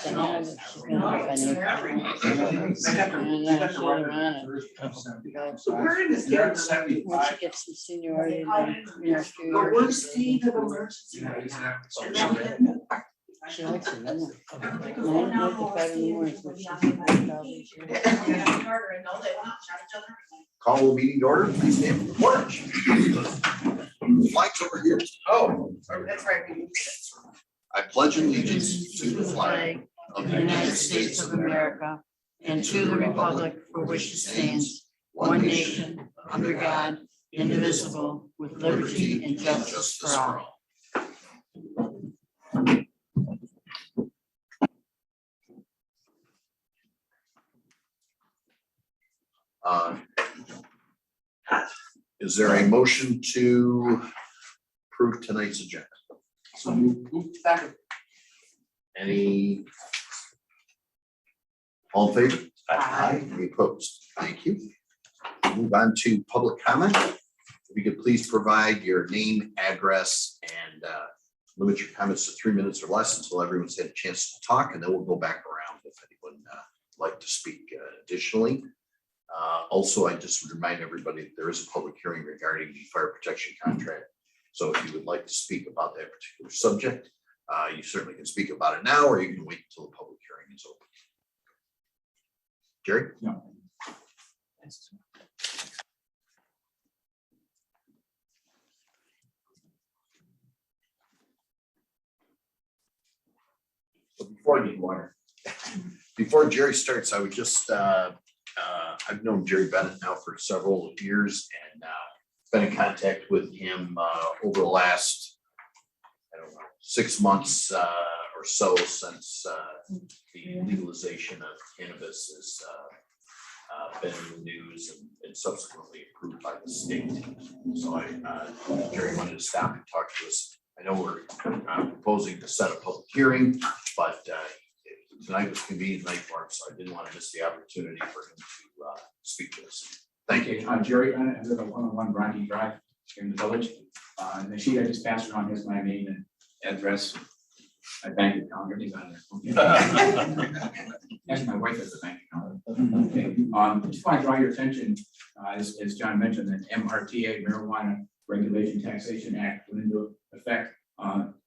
So now she's gonna have an So we're in this area. when she gets some seniority, then, you know, a few The years, worst state of emergency right now. And then- she likes it, doesn't it? I wake up out in the morning, so she's worked all these years. Call the meeting to order, please stand for the pledge. Flags over here. Oh. That's right. I pledge allegiance to the flag Of the United States of America and to the republic for which it stands, one nation, under God, indivisible, with liberty and justice for all. Is there a motion to approve tonight's agenda? Any? All in favor? Aye. Any opposed? Thank you. Move on to public comment. If you could please provide your name, address, and limit your comments to 3 minutes or less until everyone's had a chance to talk, and then we'll go back around if anyone would like to speak additionally. Also, I just would remind everybody that there is a public hearing regarding the fire protection contract. So if you would like to speak about that particular subject, you certainly can speak about it now, or you can wait until the public hearing is open. Jerry? No. So before Jerry starts, I would just, I've known Jerry Bennett now for several years and been in contact with him over the last, I don't know, 6 months or so since the legalization of cannabis has been in the news and subsequently approved by the state. So Jerry wanted to stop and talk to us. I know we're proposing to set a public hearing, but tonight was convenient night for him, so I didn't want to miss the opportunity for him to speak to us. Thank you. Okay, Jerry Bennett, I live at 101 Bronte Drive here in the village. And the sheet I just passed around is my name and address. My bank account, everything's on there. Okay. Actually, my wife has a bank account. Okay, just want to draw your attention, as John mentioned, that MRTA, Marijuana Regulation Taxation Act, went into effect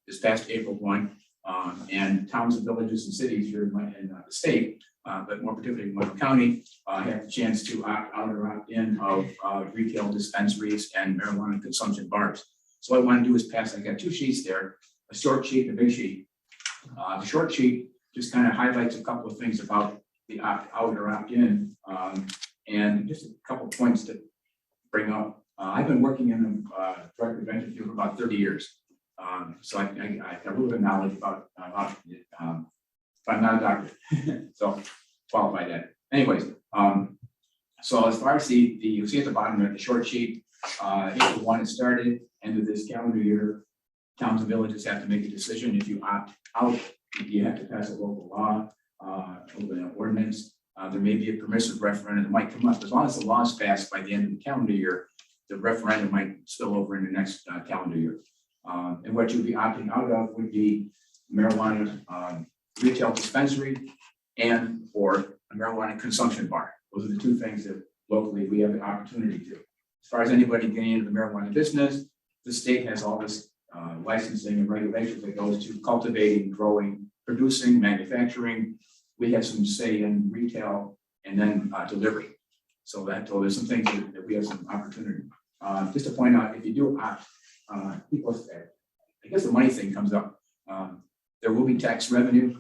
this past April 1. And towns and villages and cities here in the state, but more particularly in Monroe County, have the chance to opt out or opt in of retail dispensaries and marijuana consumption bars. So what I want to do is pass, I got 2 sheets there, a short sheet and a big sheet. The short sheet just kind of highlights a couple of things about the opt out or opt in, and just a couple of points to bring up. I've been working in the drug prevention field for about 30 years. So I got a little bit of knowledge about but I'm not a doctor, so qualify that. Anyways, so as far as you see at the bottom of the short sheet, April 1 it started, end of this calendar year, towns and villages have to make a decision. If you opt out, you have to pass a local law, an ordinance. There may be a permissive referendum that might come up. As long as the law is passed by the end of the calendar year, the referendum might spill over in the next calendar year. And what you'd be opting out of would be marijuana retail dispensary and or a marijuana consumption bar. Those are the 2 things that locally we have the opportunity to. As far as anybody getting into the marijuana business, the state has all this licensing and regulations that goes to cultivating, growing, producing, manufacturing. We have some say in retail and then delivery. So there's some things that we have some opportunity. Just to point out, if you do opt, people say, I guess the money thing comes up. There will be tax revenue.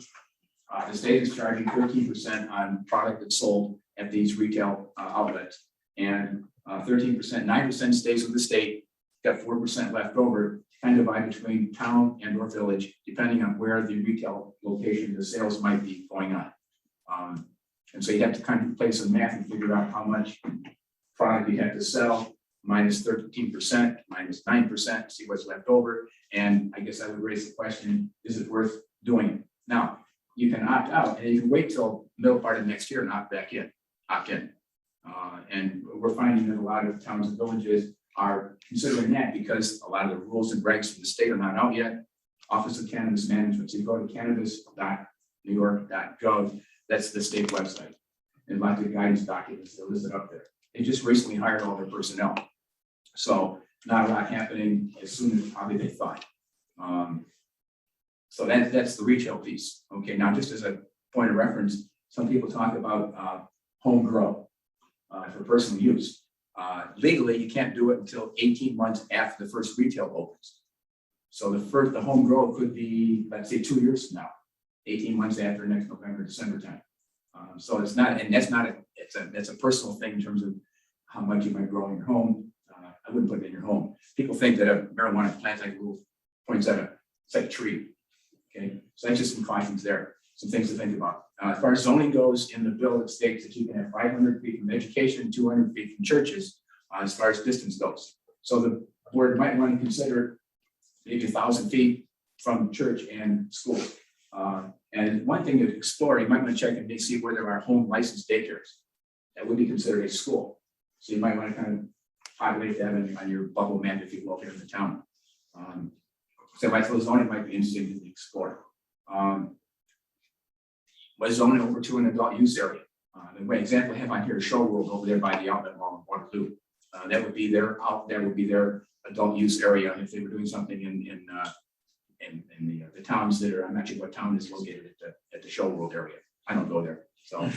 The state is charging 13% on product that's sold at these retail outlets, and 13%, 9% stays with the state. Got 4% left over, kind of divide between town and or village, depending on where the retail location, the sales might be going on. And so you have to kind of play some math and figure out how much product you have to sell, minus 13%, minus 9%, see what's left over. And I guess I would raise the question, is it worth doing it? Now, you can opt out and you can wait till middle part of next year and opt in. And we're finding that a lot of towns and villages are considering that because a lot of the rules and regs from the state are not out yet. Office of Cannabis Management, so you go to cannabis.gov newyork.gov. That's the state website. And lots of guidance documents, they're listed up there. They just recently hired all their personnel. So not a lot happening as soon as probably they thought. So that's the retail piece. Okay, now just as a point of reference, some people talk about home grow for personal use. Legally, you can't do it until 18 months after the first retail opens. So the home grow could be, let's say, 2 years from now, 18 months after next November, December time. So it's not, and that's not that's a personal thing in terms of how much you might grow in your home. I wouldn't put it in your home. People think that a marijuana plant like a little poinsettia, it's like a tree. Okay, so that's just some cautions there, some things to think about. As far as zoning goes, in the bill, it states that you can have 500 feet from education, 200 feet from churches, as far as distance goes. So the board might want to consider maybe 1,000 feet from church and school. And one thing to explore, you might want to check and see where there are home licensed daycares. That would be considered a school. So you might want to kind of populate that on your bubble map if you will here in the town. So I thought zoning might be interesting to explore. Was zoning over to an adult use area. The example I have on here is Show World over there by the outlet mall in Waterloo. That would be their would be their adult use area if they were doing something in the towns that are, I'm not sure what town is located at the Show World area. I don't go there, so.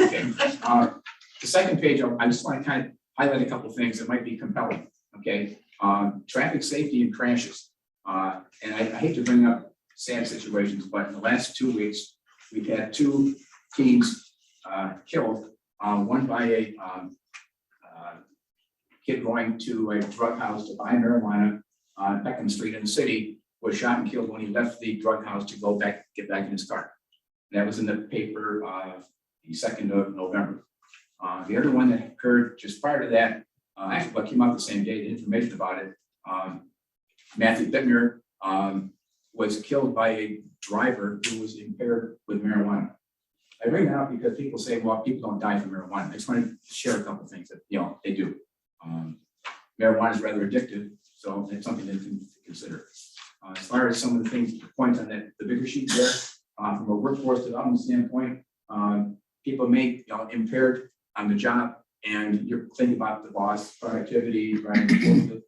Okay. The second page, I just want to kind of highlight a couple of things that might be compelling. Okay, traffic safety and crashes. And I hate to bring up sad situations, but in the last 2 weeks, we've had 2 teens killed. One by a kid going to a drug house to buy marijuana on Peckham Street in the city, was shot and killed when he left the drug house to go get back in his car. That was in the paper the 2nd of November. The other one that occurred just prior to that, actually what came out the same day, the information about it, Matthew Bittner was killed by a driver who was impaired with marijuana. I bring that up because people say, well, people don't die from marijuana. I just want to share a couple of things that, they do. Marijuana is rather addictive, so it's something that you can consider. As far as some of the things, points on that, the bigger sheet there, from a workforce development standpoint, people may, impaired on the job, and you're thinking about the boss productivity, right? The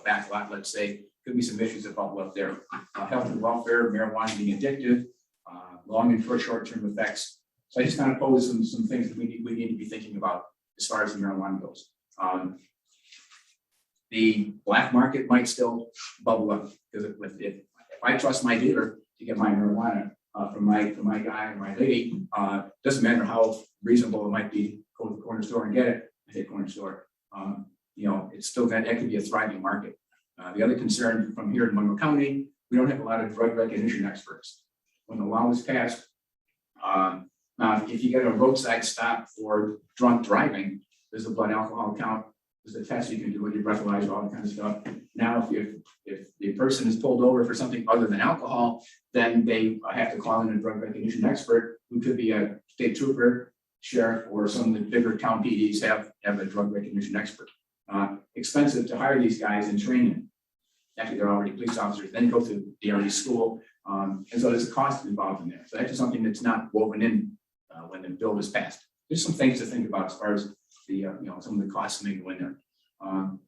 back lot, let's say, could be some issues about what there. Health and welfare, marijuana being addictive, long and short-term effects. So I just kind of pose some things that we need to be thinking about as far as the marijuana goes. The black market might still bubble up because if I trust my dealer to get my marijuana from my guy or my lady, doesn't matter how reasonable it might be, go to the corner store and get it. I say corner store. It's still that could be a thriving market. The other concern from here in Monroe County, we don't have a lot of drug recognition experts. When the law was passed, now if you get a roadside stop for drunk driving, there's a blood alcohol count, there's a test you can do with your breathalyzer, all that kind of stuff. Now, if the person is pulled over for something other than alcohol, then they have to call in a drug recognition expert who could be a state trooper, sheriff, or some of the bigger town PDs have a drug recognition expert. Expensive to hire these guys and train them. Actually, they're already police officers, then go to DRE school. And so there's a cost involved in there. So that's just something that's not woven in when the bill was passed. There's some things to think about as far as the, some of the costs may go in there. And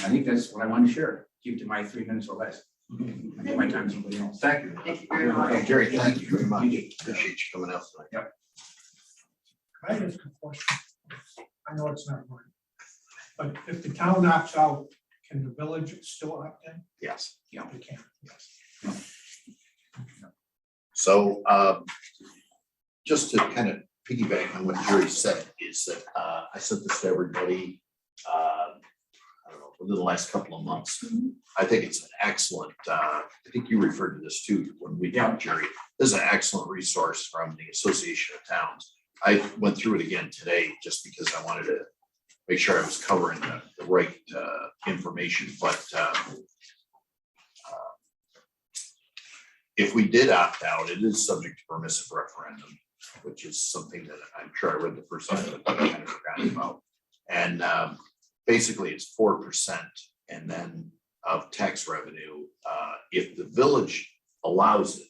I think that's what I want to share. Keep to my 3 minutes or less. I give my time to somebody else. Thank you. Thank you very much. Okay, Jerry, thank you very much. Thank you. Appreciate you coming out tonight. Yep. I ask a question. I know it's not right. But if the town opts out, can the village still opt in? Yes. Yeah. They can, yes. So just to kind of piggyback on what Jerry said is that I sent this to everybody, I don't know, within the last couple of months. I think it's an excellent, I think you referred to this too when we talked, Jerry. This is an excellent resource from the Association of Towns. I went through it again today just because I wanted to make sure I was covering the right information, but if we did opt out, it is subject to permissive referendum, which is something that I'm sure I read the first time, but I kind of forgot about. And basically it's 4% and then of tax revenue. If the village allows it,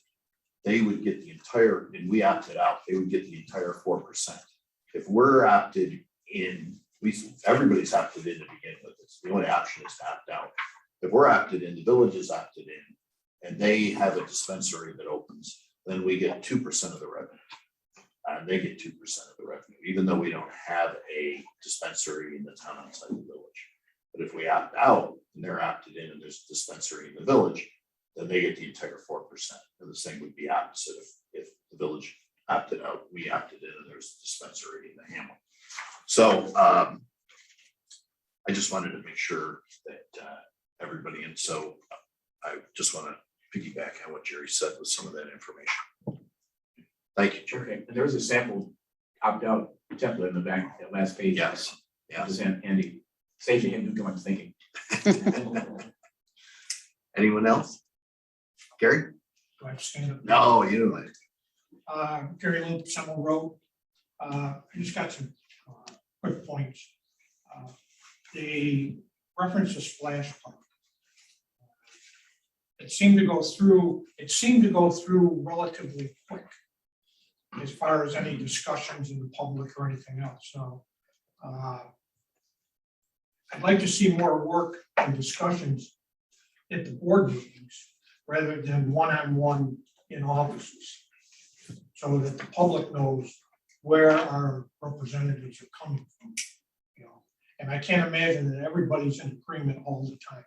they would get the entire, and we opted out, they would get the entire 4%. If we're opted in, everybody's opted in to begin with, it's the only option is to opt out. If we're opted in, the village is opted in, and they have a dispensary that opens, then we get 2% of the revenue. They get 2% of the revenue, even though we don't have a dispensary in the town outside the village. But if we opt out and they're opted in and there's a dispensary in the village, then they get the entire 4%. And the same would be opposite if the village opted out, we opted in, and there's a dispensary in the hamlet. So I just wanted to make sure that everybody, and so I just want to piggyback on what Jerry said with some of that information. Thank you, Jerry. Okay, and there was a sample opt-out template in the back, that last page. Yes, That was handy. Saves you him doing too much thinking. Anyone else? Gary? Do I have to stand up? No, you don't. Gary Loop, Summer Road. I just got some quick points. The reference to splash park. It seemed to go through relatively quick as far as any discussions in the public or anything else. So I'd like to see more work and discussions at the board meetings rather than one-on-one in offices, so that the public knows where our representatives are coming from. You know, and I can't imagine that everybody's in agreement all the time.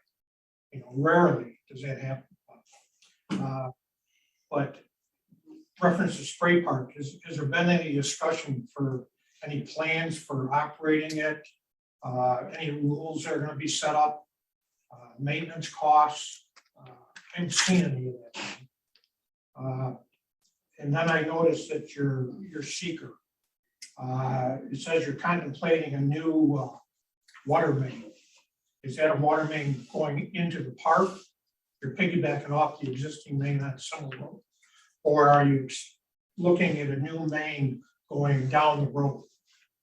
You know, rarely does that happen. But reference to spray park, has there been any discussion for any plans for operating it? Any rules that are going to be set up? Maintenance costs? I haven't seen any of that. And then I noticed that your seeker, it says you're contemplating a new water main. Is that a water main going into the park? You're piggybacking off the existing main on Summer Road? Or are you looking at a new main going down the road?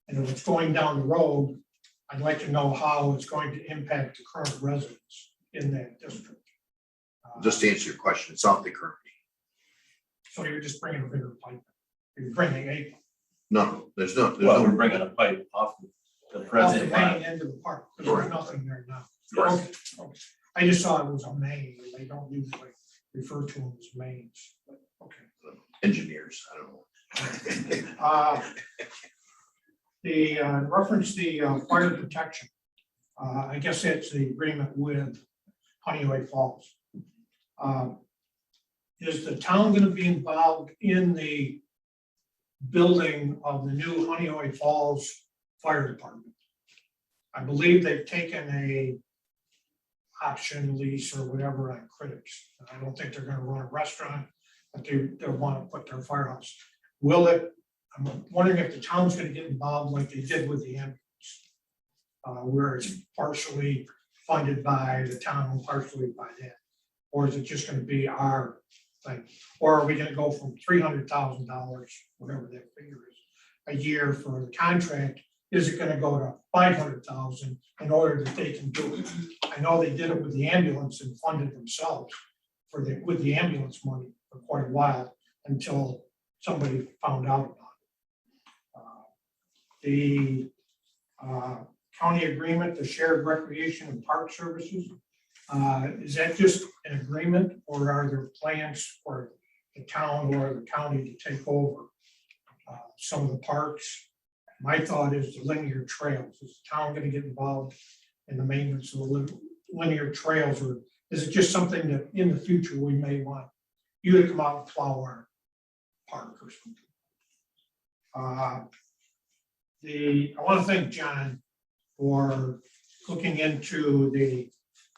And if it's going down the road, I'd like to know how it's going to impact the current residents in that district. Just to answer your question, it's off the current. So you're just bringing a bigger pipe. You're bringing a No, there's no. Well, we're bringing a pipe off the off the present line. main into the park. There's Correct. nothing there now. Correct. Okay. I just thought it was a main, and they don't usually refer to them as mains, but okay. Engineers, I don't know. The reference the fire protection. I guess that's the agreement with Honeyway Falls. Is the town going to be involved in the building of the new Honeyway Falls Fire Department? I believe they've taken a option lease or whatever on Critics. I don't think they're going to run a restaurant, but they want to put their firehouse. Will it? I'm wondering if the town's going to get involved like they did with the ambulance, where it's partially funded by the town, partially by that, or is it just going to be our thing? Or are we going to go from $300,000, whatever that figure is, a year for the contract? Is it going to go to $500,000 in order that they can do it? I know they did it with the ambulance and funded themselves with the ambulance money for quite a while until somebody found out about it. The county agreement, the shared recreation and park services, is that just an agreement, or are there plans for the town or the county to take over some of the parks? My thought is the linear trails. Is the town going to get involved in the maintenance of the linear trails, or is it just something that in the future we may want you to come out and plow our park or something? I want to thank John for looking into the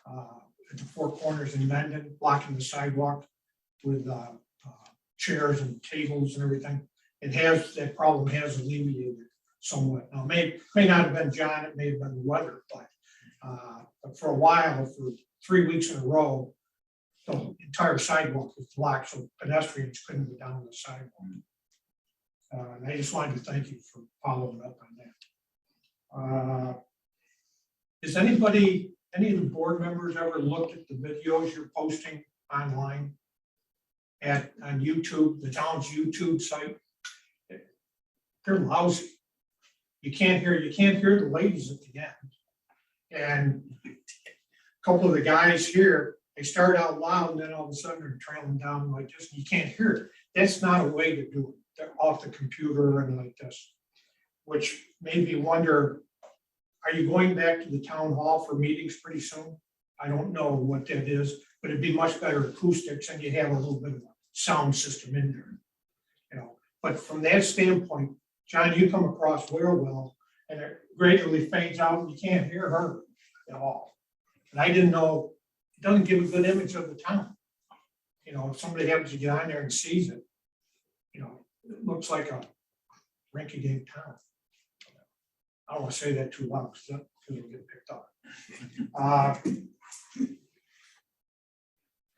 at the Four Corners in Mendon, blocking the sidewalk with chairs and tables and everything. That problem has alleviated somewhat. Now, may not have been John, it may have been the weather, but for a while, for 3 weeks in a row, the entire sidewalk was blocked, so pedestrians couldn't go down the sidewalk. And I just wanted to thank you for following up on that. Has any of the board members ever looked at the videos you're posting online? on YouTube, the town's YouTube site. They're lousy. You can't hear the ladies at the end. And a couple of the guys here, they start out loud and then all of a sudden they're trailing down like this, and you can't hear it. That's not a way to do it. They're off the computer and like this, which made me wonder, are you going back to the town hall for meetings pretty soon? I don't know what that is, but it'd be much better acoustics and you have a little bit of a sound system in there. You know, but from that standpoint, John, you come across real well and it gradually fades out and you can't hear her at all. And I didn't know, it doesn't give a good image of the town. You know, if somebody happens to get on there and sees it, you know, it looks like a rinky-dink town. I don't want to say that too loud because it'll get picked up.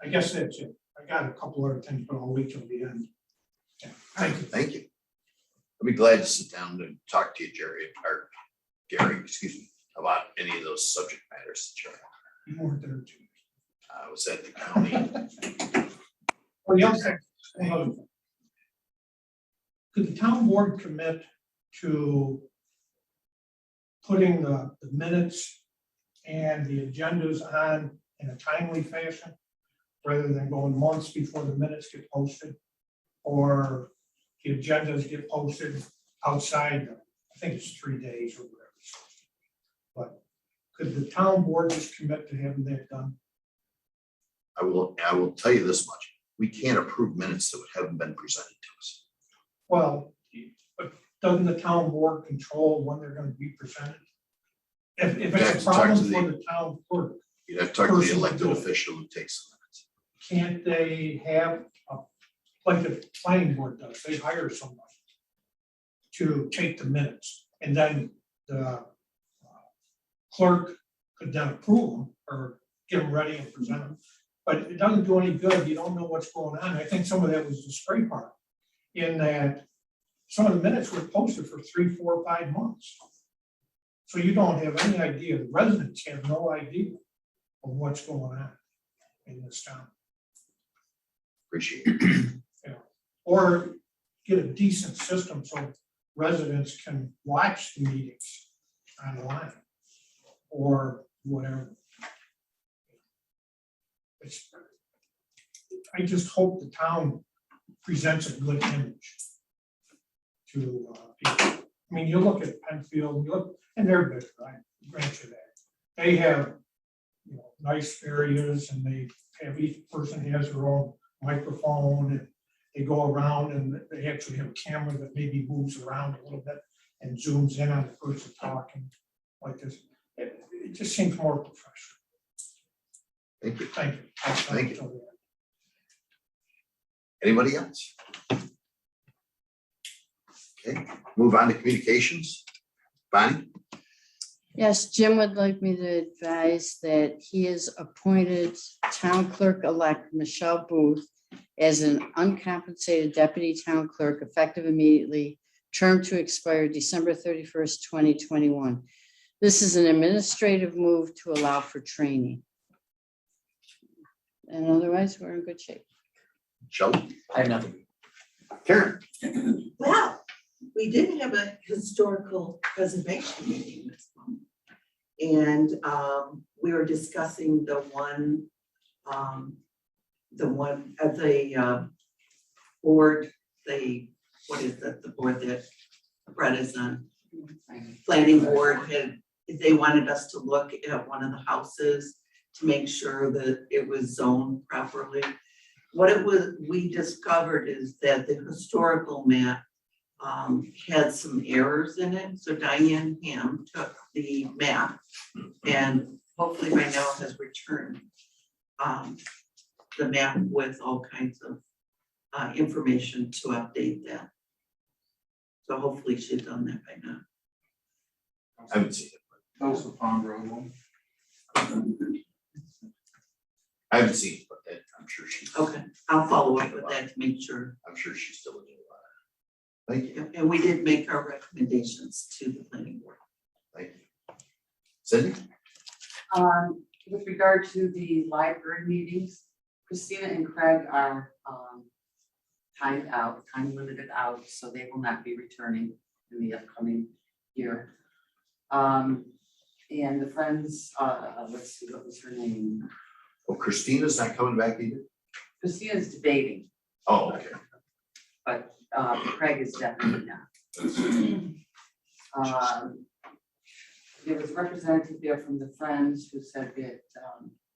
I guess that's it. I got a couple other things, but I'll wait till the end. Yeah, thank you. Thank you. I'll be glad to sit down and talk to you, Jerry, or Gary, excuse me, about any of those subject matters that you're on. You weren't there too. I was at the county. Well, the other thing, another thing. Could the town board commit to putting the minutes and the agendas on in a timely fashion, rather than going months before the minutes get posted? Or the agendas get posted outside, I think it's 3 days or whatever. But could the town board just commit to having that done? I will tell you this much. We can't approve minutes that haven't been presented to us. Well, but doesn't the town board control when they're gonna be presented? If You'd have it's to a talk problem to for the town clerk, You'd have to talk to the Person to elected do it. official who takes the minutes. can't they have, like the planning board does, they hire somebody to take the minutes, and then the clerk could then approve them or get them ready and present them. But it doesn't do any good, you don't know what's going on. I think some of that was the spray part, in that some of the minutes were posted for 3, 4, 5 months. So you don't have any idea, the residents have no idea of what's going on in this town. Appreciate it. Or get a decent system so residents can watch the meetings online or whatever. I just hope the town presents a good image to people. I mean, you look at Penfield, you look, and they're big, right? Grant you that. They have, you know, nice areas, and they have, each person has their own microphone, and they go around, and they actually have a camera that maybe moves around a little bit and zooms in on the person talking like this. It just seems more professional. Thank you. Thank you. Thank you. Anybody else? Okay, move on to communications. Bonnie? Yes, Jim would like me to advise that he has appointed town clerk-elect Michelle Booth as an uncompensated deputy town clerk effective immediately, term to expire December 31st, 2021. This is an administrative move to allow for training. And otherwise, we're in good shape. Joe? I have nothing. Karen? Well, we did have a historical preservation meeting this month. And we were discussing the one at the board, what is that, the board that Brett is on? Planning board they wanted us to look at one of the houses to make sure that it was zoned properly. What we discovered is that the historical map had some errors in it. So Diane Ham took the map and hopefully by now has returned the map with all kinds of information to update that. So hopefully she's done that by now. I haven't seen it. Also Pond Road one. I haven't seen it, but I'm sure she's. Okay, I'll follow up with that to make sure. I'm sure she's still doing a lot. Thank you. And we did make our recommendations to the planning board. Thank you. Cindy? With regard to the library meetings, Christina and Craig are time limited out, so they will not be returning in the upcoming year. And the Friends, let's see, what was her name? Oh, Christina's not coming back either? Christina's debating, Oh, okay. but Craig is definitely not. There was a representative there from the Friends who said that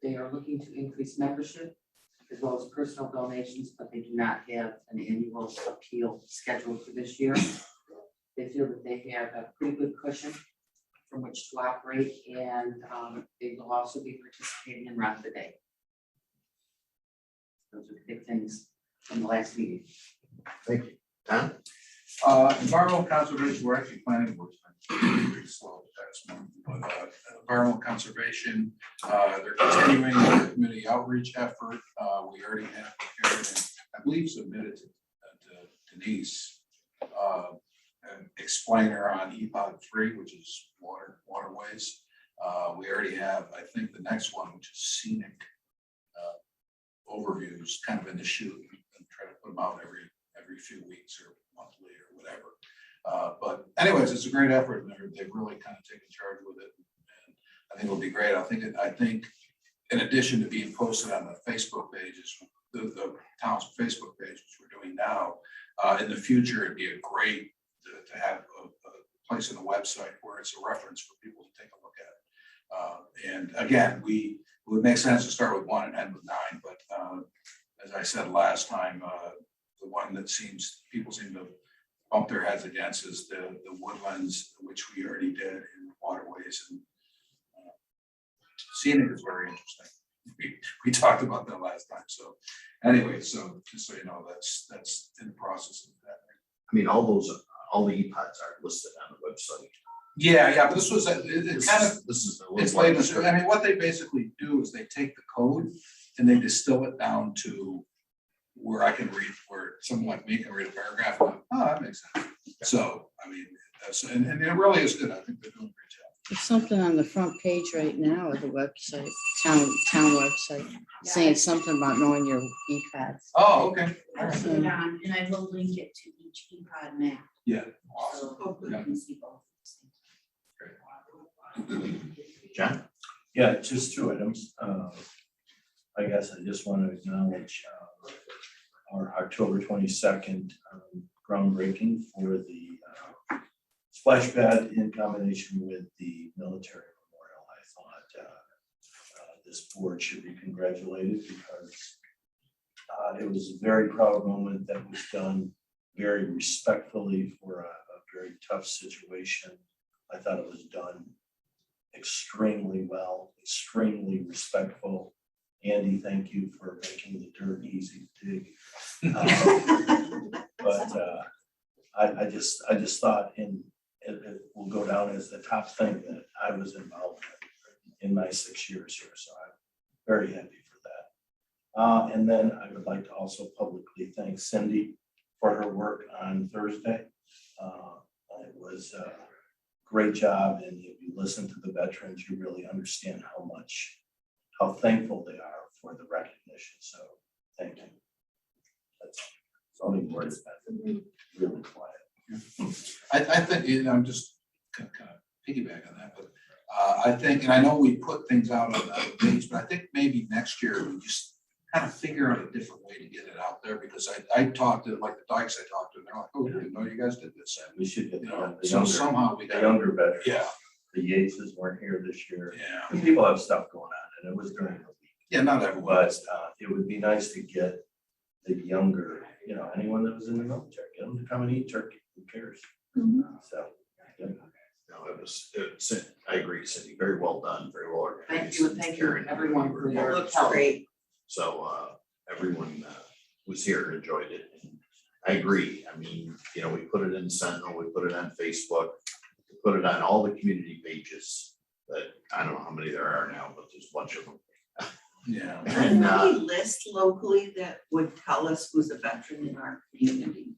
they are looking to increase membership as well as personal donations, but they do not have an annual appeal scheduled for this year. They feel that they have a pretty good cushion from which to operate, and they will also be participating in Rock the Day. Those are the big things from the last meeting. Thank you. Tom? Environmental conservation, we're actually planning, we're pretty slow this month, but environmental conservation, they're continuing their community outreach effort. We already have prepared and I believe submitted to Denise, an explainer on EPOD 3, which is waterways. We already have, I think, the next one, which is scenic overviews, kind of in the chute, and try to put them out every few weeks or monthly or whatever. But anyways, it's a great effort, and they've really kind of taken charge with it. And I think it'll be great. I think in addition to being posted on the Facebook pages, the town's Facebook page, which we're doing now, in the future, it'd be a great to have a place on the website where it's a reference for people to take a look at. And again, it would make sense to start with 1 and end with 9, but as I said last time, the one that people seem to bump their heads against is the woodlands, which we already did in waterways, and scenic is very interesting. We talked about that last time. So anyway, so just so you know, that's in the process of that. I mean, all the EPODs are listed on the website. Yeah, but this was it's labeled. I mean, what they basically do is they take the code and they distill it down to where I can read, where someone like me can read a paragraph and go, oh, that makes sense. So, I mean, and it really is good. I think they're doing a great job. There's something on the front page right now of the website, town website, saying something about knowing your EPADs. Oh, okay. I put it on, and I will link it to each EPOD map. Yeah. Awesome. So hopefully you can see both. John? Yeah, just 2 items. I guess I just want to acknowledge our October 22nd groundbreaking for the splash pad in combination with the military memorial. I thought this board should be congratulated because it was a very proud moment that was done very respectfully for a very tough situation. I thought it was done extremely well, extremely respectful. Andy, thank you for making the dirt easy to dig. But I just thought it will go down as the top thing that I was involved in my 6 years here. So I'm very happy for that. And then I would like to also publicly thank Cindy for her work on Thursday. It was a great job, and if you listen to the veterans, you really understand how thankful they are for the recognition. So thank you. That's only words, but really quiet. I think, I'm just kind of piggyback on that, but I think, and I know we put things out on the page, but I think maybe next year we just kind of figure out a different way to get it out there, because I talked to, like the Dykes I talked to, and they're like, oh, we didn't know you guys did this. And we should get the So younger, somehow we the got, younger veterans. yeah, The Yateses weren't here this year. yeah, People have stuff going on, and it was during the week. yeah, not everyone. But it would be nice to get the younger, anyone that was in the military, get them to come and eat turkey. Who cares? So, yeah. No, I agree, Cindy, very well done, very well organized. Thank you, and thank you Karen, everyone you were for It your looks help. great. So everyone was here and enjoyed it. And I agree. I mean, we put it in Sentinel, we put it on Facebook, we put it on all the community pages that I don't know how many there are now, but there's a bunch of them. Yeah. And Can we list locally that would tell us who's a veteran in our community?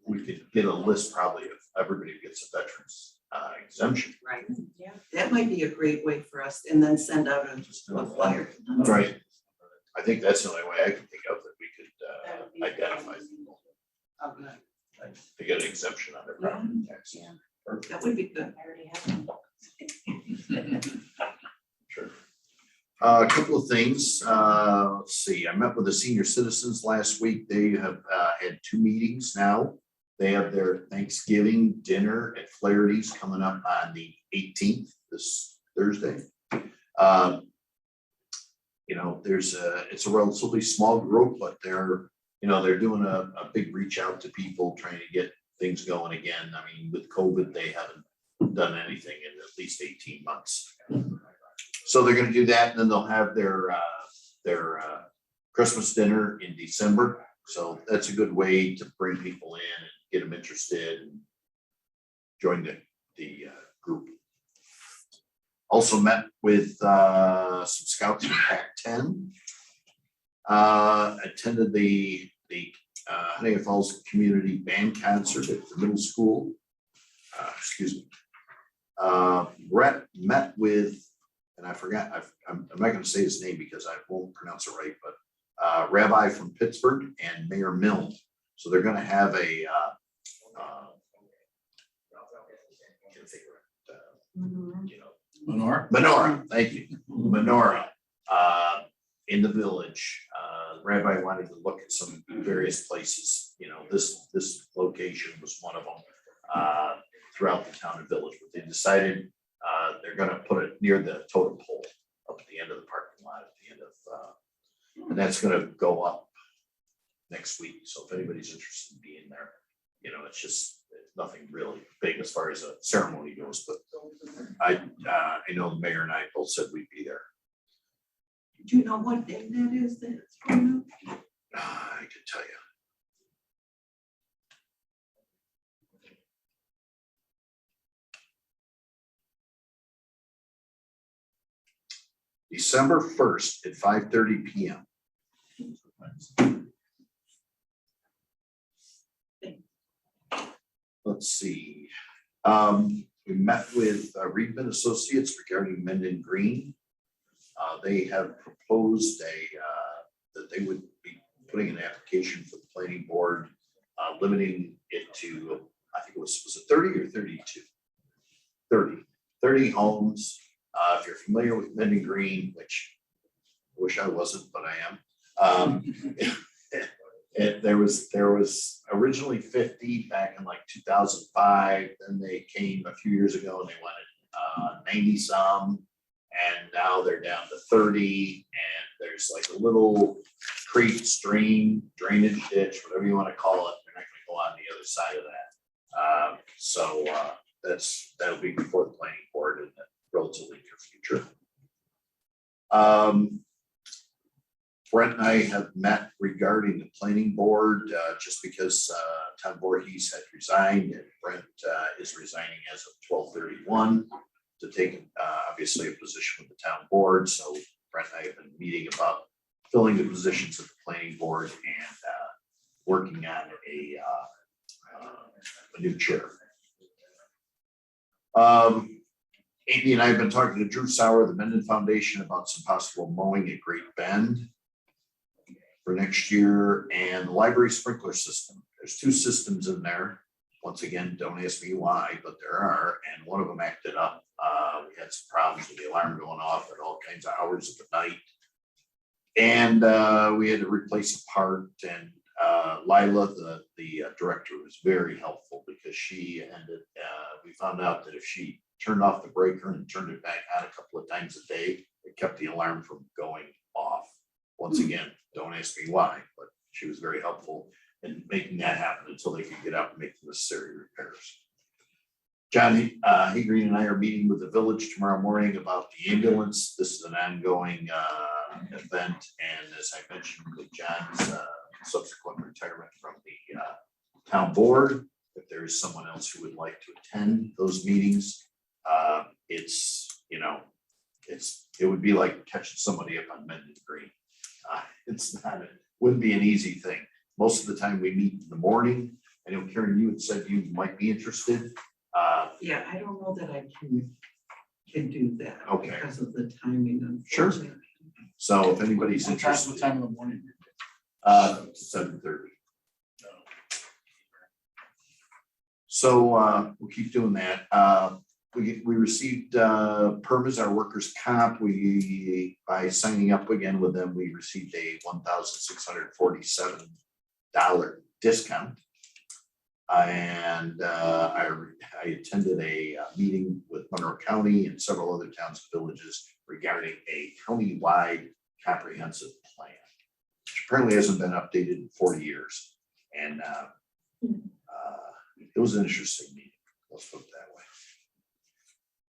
we could get a list probably of everybody who gets a veterans exemption. Right. That might be a great way for us, and then send out a flyer. Right. I think that's the only way I can think of that we identify people. Oh, good. They get an exemption on their property tax. Yeah. That would be good. I already have them. Sure. A couple of things, let's see, I met with the senior citizens last week. They have had 2 meetings now. They have their Thanksgiving dinner at Flaherty's coming up on the 18th, this Thursday. You know, it's a relatively small group, but they're doing a big reach out to people, trying to get things going again. I mean, with COVID, they haven't done anything in at least 18 months. So they're gonna do that, and then they'll have their Christmas dinner in December. So that's a good way to bring people in and get them interested and join the group. Also met with some scouts from Pac-10. Attended the Huntington Falls Community Band Concert at the middle school. Excuse me. Brett met with, and I forgot, I'm not gonna say his name because I won't pronounce it right, but Rabbi from Pittsburgh and Mayor Milne. So they're gonna have a menorah, thank you, menorah in the village. Rabbi wanted to look at some various places, this location was one of them throughout the town and village, but they decided they're gonna put it near the totem pole up at the end of the parking lot at the end of, and that's gonna go up next week. So if anybody's interested in being there, it's nothing really big as far as a ceremony goes, but I know the mayor and I both said we'd be there. Do you know what day that is that's coming up? I can tell you. December 1st at 5:30 p.m. Let's see. We met with Reedman Associates regarding Mendon Green. They have proposed that they would be putting an application for the planning board, limiting it to, I think it was it 30 or 32? 30 homes. If you're familiar with Mendon Green, which I wish I wasn't, but I am. There was originally 50 back in like 2005. Then they came a few years ago and they wanted 90 some, and now they're down to 30. And there's like a little creek, stream, drainage ditch, whatever you want to call it. They're not going to go on the other side of that. So that'll be before the planning board in the relatively near future. Brent and I have met regarding the planning board, just because Tom Voorhees had resigned and Brent is resigning as of 12/31 to take obviously a position with the town board. So Brent and I have been meeting about filling the positions of the planning board and working on a new chair. Amy and I have been talking to Drew Sauer, the Mendon Foundation, about some possible mowing at Great Bend for next year, and the library sprinkler system. There's 2 systems in there. Once again, don't ask me why, but there are, and one of them acted up. We had some problems with the alarm going off at all kinds of hours of the night. And we had to replace a part, and Lila, the director, was very helpful because we found out that if she turned off the breaker and turned it back on a couple of times a day, it kept the alarm from going off. Once again, don't ask me why, but she was very helpful in making that happen until they could get out and make the necessary repairs. John Hegreen and I are meeting with the village tomorrow morning about the ambulance. This is an ongoing event, and as I mentioned with John's subsequent retirement from the town board, if there is someone else who would like to attend those meetings, it would be like catching somebody up on Mendon Green. Wouldn't be an easy thing. Most of the time we meet in the morning. I know Karen, you had said you might be interested. Yeah, I don't know that I can do that. Okay. Because of the timing. Sure. Unfortunately. So if anybody's What interested, time in the morning? 7:30. So we'll keep doing that. We received PERMAs, our workers' comp. By signing up again with them, we received a $1,647 discount. And I attended a meeting with Monroe County and several other towns and villages regarding a county-wide comprehensive plan, which apparently hasn't been updated in 40 years. And it was an interesting meeting, let's put it that way.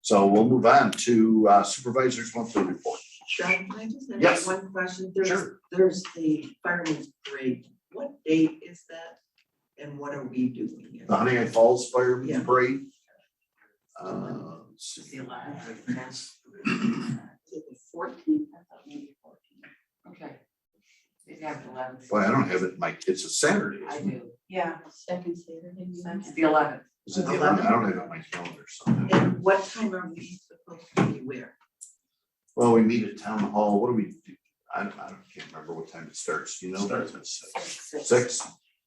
So we'll move on to supervisors monthly report. John, can I just Yes. have one question? Sure. There's the fireman's parade. What date is that? And what are we doing? The Honey Falls Fireman's Yeah. Parade. Let's see. The 11th. Is it the 14th? I thought maybe 14. Okay. Maybe after 11. Boy, I don't have it, it's a Saturday. I isn't it? do. Yeah, Second Saturday. it's the 11th. Is it the 11th? I don't have it on my calendar, so. And what time are we supposed to be where? Well, we meet at town hall. What do we do? Can't remember what time it starts. You know? Starts at 6. 6.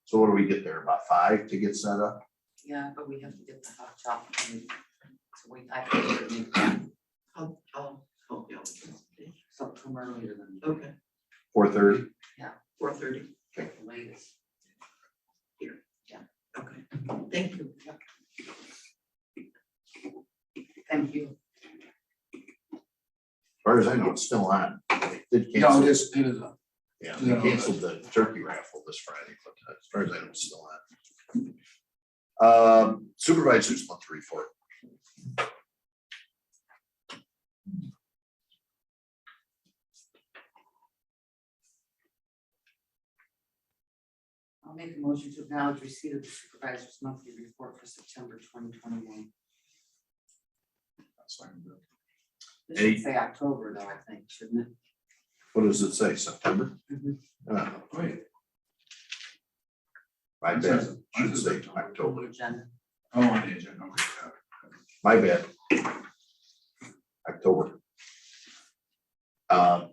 So what do we get there? About 5 to get set up? Yeah, but we have to get the hot chocolate. And so I can I'll help you out with this. so come earlier than Okay, 4:30? 4:30. the latest. Okay, thank you. Thank you. As far as I know, it's still on. They did No, cancel. it is on. Yeah, they canceled the turkey raffle this Friday, but as far as I know, it's still on. Supervisors monthly report. I'll make a motion to acknowledge receipt of the supervisor's monthly report for September 2021. That's fine. This should say October though, I think, shouldn't it? What does it say? September? Mhm. Wait, My It bad. says- Should say October. Agenda. oh, on the agenda, okay. Yeah. My bad. October.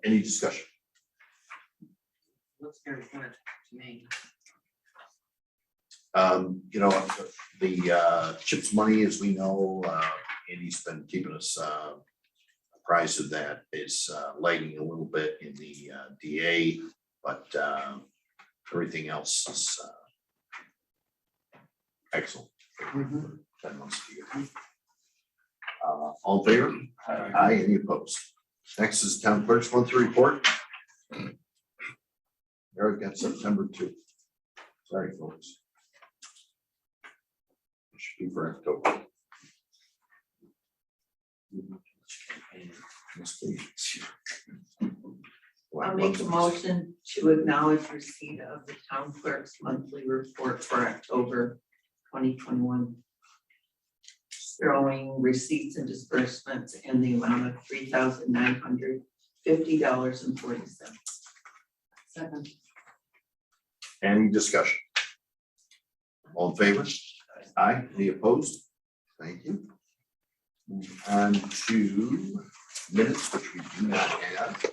Any discussion? Looks very good to me. You know, the CHIPS money, as we know, Andy's been keeping us apprised of that, is lagging a little bit in the DA, but everything else is excellent. Mhm. 10 months a year. All in favor? Aye, any opposed? Next is town clerk's monthly report. There I've got September 2. Sorry, folks. It should be for October. I'll make a motion to acknowledge receipt of the town clerk's monthly report for October 2021. Showing receipts and disbursements in the amount of $3,950.40. Second. Any discussion? All in favor? Aye, any opposed? Thank you. Move on to minutes, which we do not have.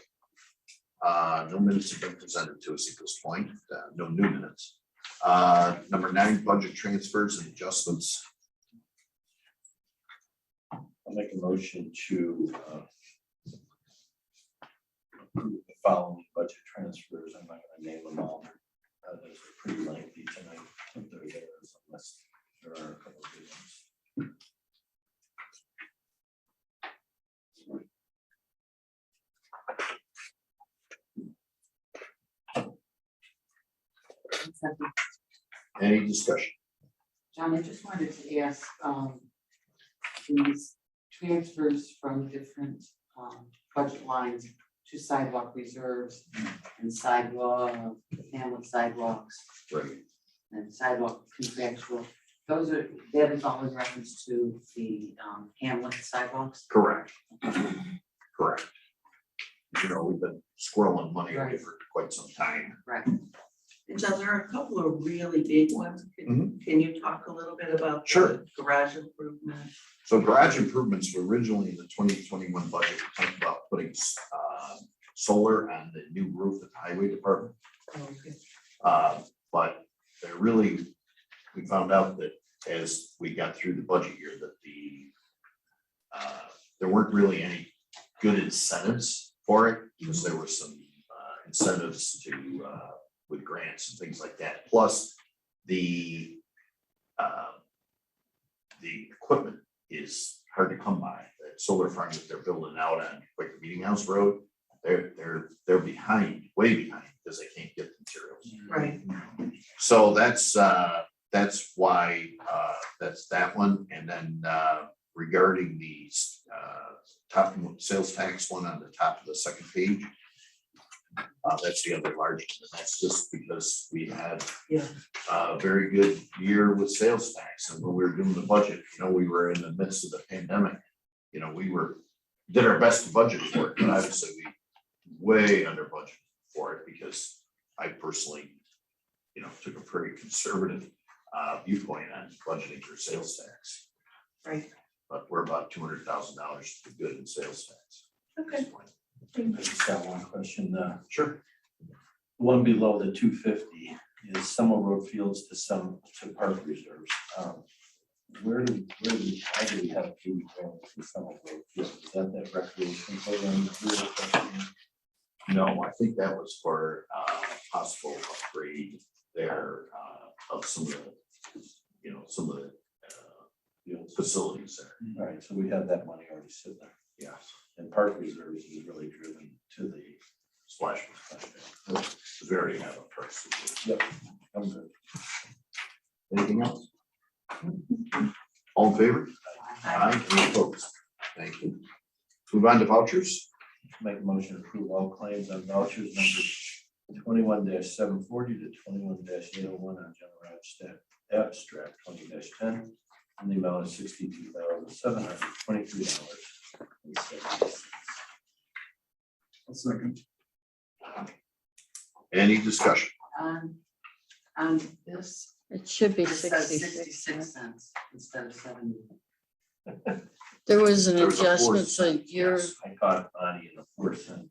No minutes have been presented to us at this point, no new minutes. Number 9, budget transfers and adjustments. I'll make a motion to approve the following budget transfers. I'm not gonna name them all. Those are pretty lengthy tonight, if they're there, unless there are a couple of good ones. Second. Any discussion? John, I just wanted to ask, these transfers from different budget lines to sidewalk reserves and sidewalk, Hamlet sidewalks Right. and sidewalk contractual. That is all in reference to the Hamlet sidewalks. Correct. Correct. You know, we've been squirreling money away Right. for quite some time. Right. And so there are a couple of really big ones. Can you talk a little bit about the Sure. garage improvement? So garage improvements were originally in the 2021 budget, we talked about putting solar on the new roof at the highway department. Okay. But they're really, we found out that as we got through the budget year, that there weren't really any good incentives for it, because there were some incentives to, with grants and things like that, plus the equipment is hard to come by. The solar farm that they're building out on Quaker Meeting House Road, they're behind, way behind, because they can't get the materials. Right. So that's why, that's that one, and then regarding the top sales tax one on the top of the second page. That's the other large, one, and that's just because we had Yeah. a very good year with sales tax, and when we were doing the budget, we were in the midst of the pandemic. We did our best to budget for it, but obviously we way under budget for it, because I personally, took a pretty conservative viewpoint on budgeting for sales tax. Right. But we're about $200,000 to good in sales tax. at this Okay. point. I just got one question. Sure. One below the 250 is Summer Road Fields to park reserves. Where do we have to go to Summer Road Fields? Is that recreation program? No, I think that was for possible upgrade there of some of the facilities there. All right, so we have that money already sitting there. Yes. And park reserves is really driven to the Splash. Very high price. Yep. I'm good. Anything else? All in favor? Aye. Any opposed? Thank you. Move on to vouchers. Make a motion to approve all claims on vouchers number 21-740 to 21-801 on general abstract 20-10 in the amount of $62,723. Second. Any discussion? On this, It should be it says 66. 66 cents instead of 70. There was an There was a 4 adjustment, so cent, you're, yes. I caught Bonnie in a 4-cent debacle.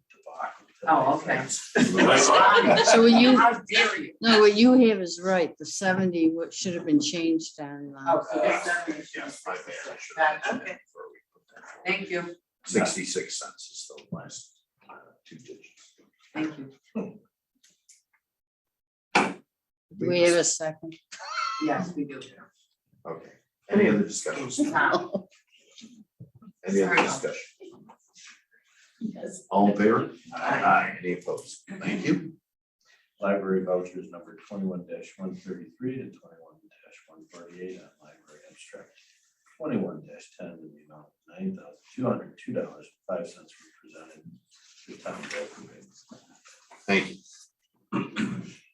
Oh, okay. so when you, How dare you? no, what you have is right, the 70, what should have been changed on. Oh, so this 70 should be Yes, my bad. I 66. should have Gotcha. mentioned that before we put that forward. Thank you, 66 cents is the last 2 digits. thank you. Do we have a second? Yes, we do. Okay. Any other discussion? Tom, Any other Sorry. discussion? yes. All in favor? Aye. Any opposed? Thank you. Library vouchers number 21-133 to 21-148 on library abstract 21-10 in the amount of $9,202.05 represented to town government. Thank you.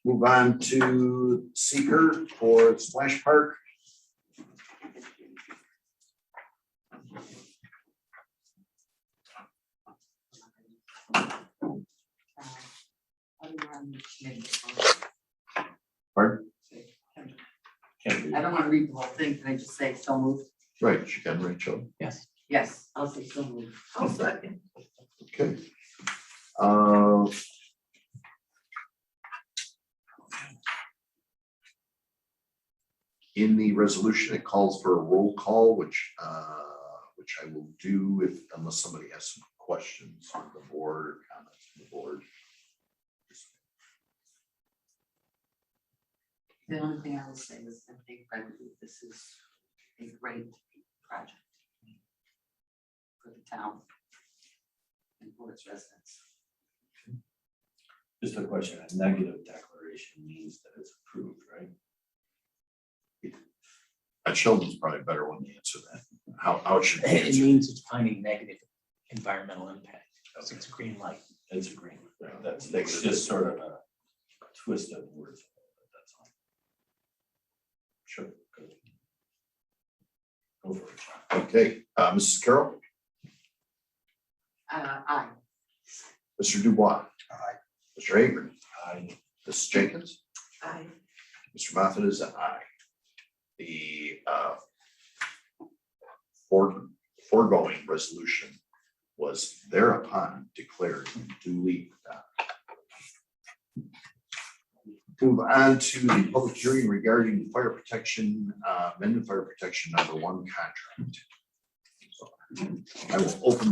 Move on to seeker for Splash Park. Pardon? Can't be. I don't want to read the whole thing, can I just say so moved? Right, she can, Rachel. Yes, I'll say so moved. I'll second. Okay. In the resolution, it calls for a roll call, which I will do if, unless somebody has some questions on the board or comments from the board. The only thing I will say is I think this is a great project for the town and for its residents. Just a question, a negative declaration means that it's approved, right? Sheldon's probably a better one to answer that. How it should be It answered. means it's finding negative environmental impact. So it's a green light. It's a green, right? That's just sort of a twist of words. That's all. Sure. Good. Go for it, John. Okay, Mrs. Carroll, Aye. Mr. Dubois. Aye. Mr. Hager, Aye. Mrs. Jenkins, Aye. Mr. Moffett is an aye. The foregoing resolution was thereupon declared duly adopted. Move on to the public hearing regarding fire protection, amended fire protection #1 contract. I will open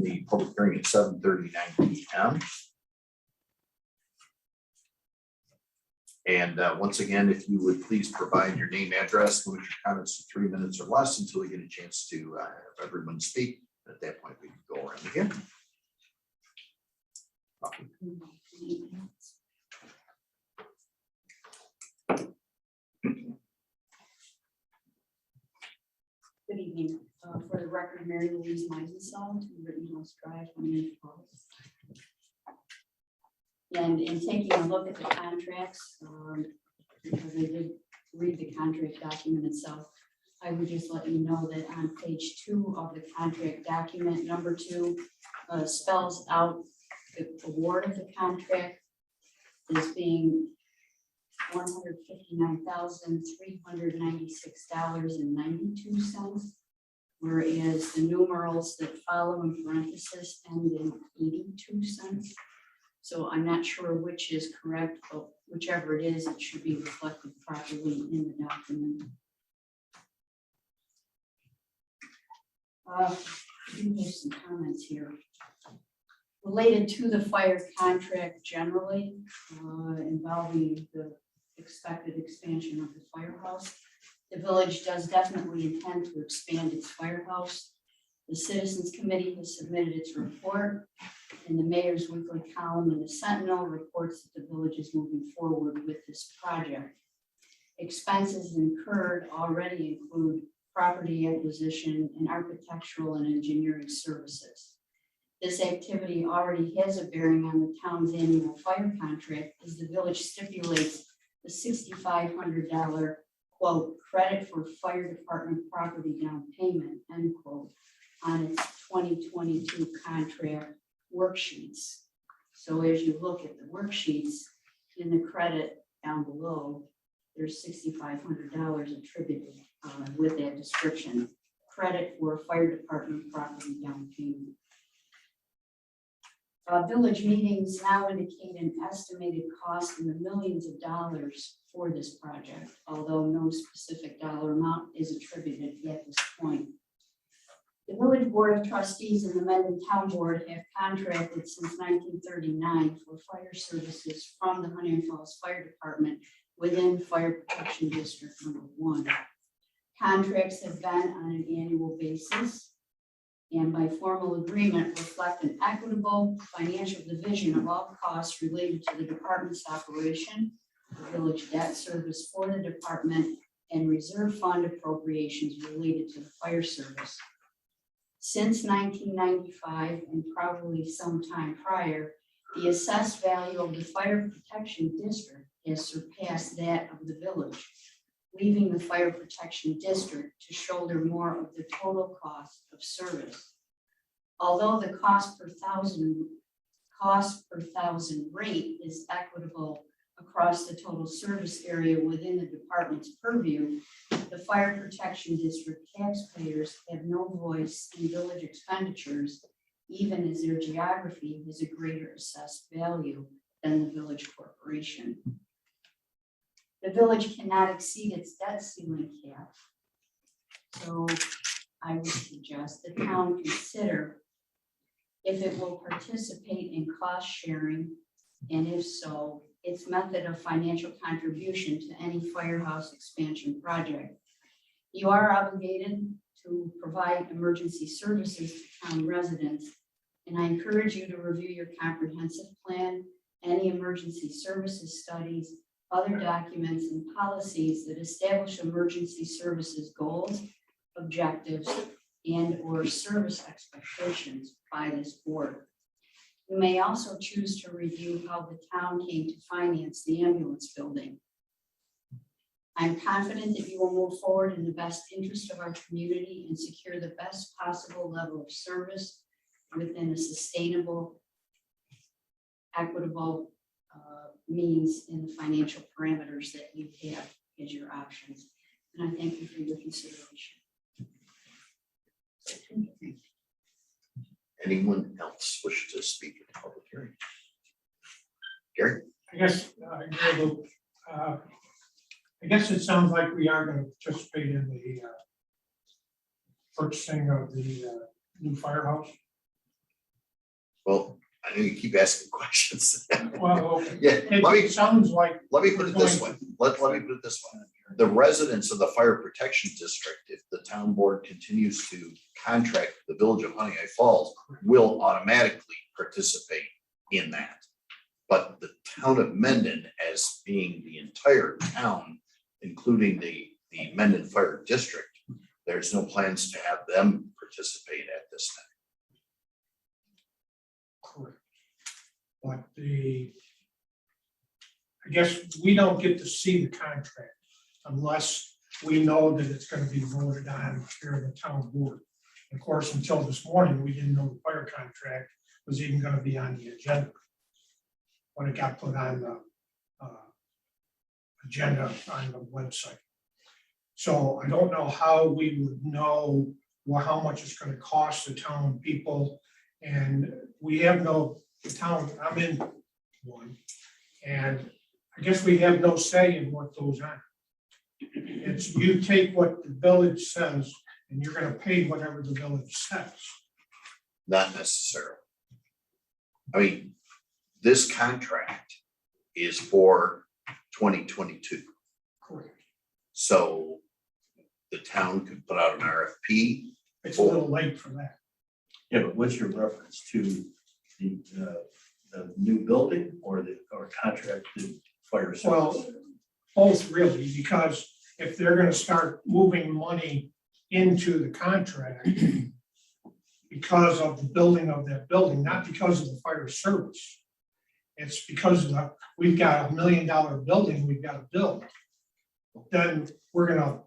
the public hearing at 7:39 PM. And once again, if you would please provide your name, address, limit your comments to 3 minutes or less until we get a chance to have everyone speak. At that point, we can go around again. Good evening. For the record, Mary Louise Meisenstahl, 2 Rittenhouse Drive, Huntington Falls. And in taking a look at the contracts, because I did read the contract document itself, I would just let you know that on page 2 of the contract document, number 2 spells out the award of the contract as being $159,396.92, whereas the numerals that follow in parentheses end in 82 cents. So I'm not sure which is correct, but whichever it is, it should be reflected properly in the document. I do have some comments here. Related to the fire contract generally, involving the expected expansion of the firehouse. The village does definitely intend to expand its firehouse. The Citizens Committee has submitted its report, and the Mayor's Weekly column in the Sentinel reports that the village is moving forward with this project. Expenses incurred already include property acquisition and architectural and engineering services. This activity already has a bearing on the town's annual fire contract, as the village stipulates the $6,500 quote credit for fire department property down payment end quote on its 2022 contract worksheets. So as you look at the worksheets in the credit down below, there's $6,500 attributed with that description, credit for fire department property down payment. Village meetings now indicate an estimated cost in the millions of dollars for this project, although no specific dollar amount is attributed at this point. The Village Board of Trustees and the Mendon Town Board have contracted since 1939 for fire services from the Huntington Falls Fire Department within Fire Protection District #1. Contracts have been on an annual basis and by formal agreement reflect an equitable financial division of all costs related to the department's operation, the village debt service for the department, and reserve fund appropriations related to the fire service. Since 1995 and probably sometime prior, the assessed value of the fire protection district has surpassed that of the village, leaving the fire protection district to shoulder more of the total cost of service. Although the cost per thousand rate is equitable across the total service area within the department's purview, the fire protection district taxpayers have no voice in village expenditures, even as their geography has a greater assessed value than the village corporation. The village cannot exceed its debt ceiling cap. So I would suggest the town consider if it will participate in cost sharing, and if so, its method of financial contribution to any firehouse expansion project. You are obligated to provide emergency services to town residents, and I encourage you to review your comprehensive plan, any emergency services studies, other documents and policies that establish emergency services goals, objectives, and/or service expectations by this board. You may also choose to review how the town came to finance the ambulance building. I'm confident that you will move forward in the best interest of our community and secure the best possible level of service within a sustainable, equitable means in the financial parameters that you have as your options. And I thank you for your consideration. Anyone else wish to speak at the public hearing? Gary? I guess, I guess it sounds like we are gonna participate in the purchasing of the new firehouse. Well, I know you keep asking questions. Well, Yeah, let me, it sounds like, let me put it this way. Let me put it this way. The residents of the fire protection district, if the town board continues to contract the village of Honey Eye Falls, will automatically participate in that. But the town of Mendon, as being the entire town, including the Mendon Fire District, there's no plans to have them participate at this time. correct. But I guess we don't get to see the contract unless we know that it's gonna be voted on here in the town board. Of course, until this morning, we didn't know the fire contract was even gonna be on the agenda. When it got put on the agenda on the website. So I don't know how we would know how much it's gonna cost the town people. And we have no, the town, I'm in one, and I guess we have no say in what goes on. It's you take what the village says and you're gonna pay whatever the village says. Not necessarily. I mean, this contract is for 2022. Correct. So the town could put out an RFP. It's a little late for that. Yeah, but what's your reference to the new building or contracted fire service? Well, both really, because if they're gonna start moving money into the contract because of the building of that building, not because of the fire service. It's because of we've got $1 million building we've got to build. Then we're gonna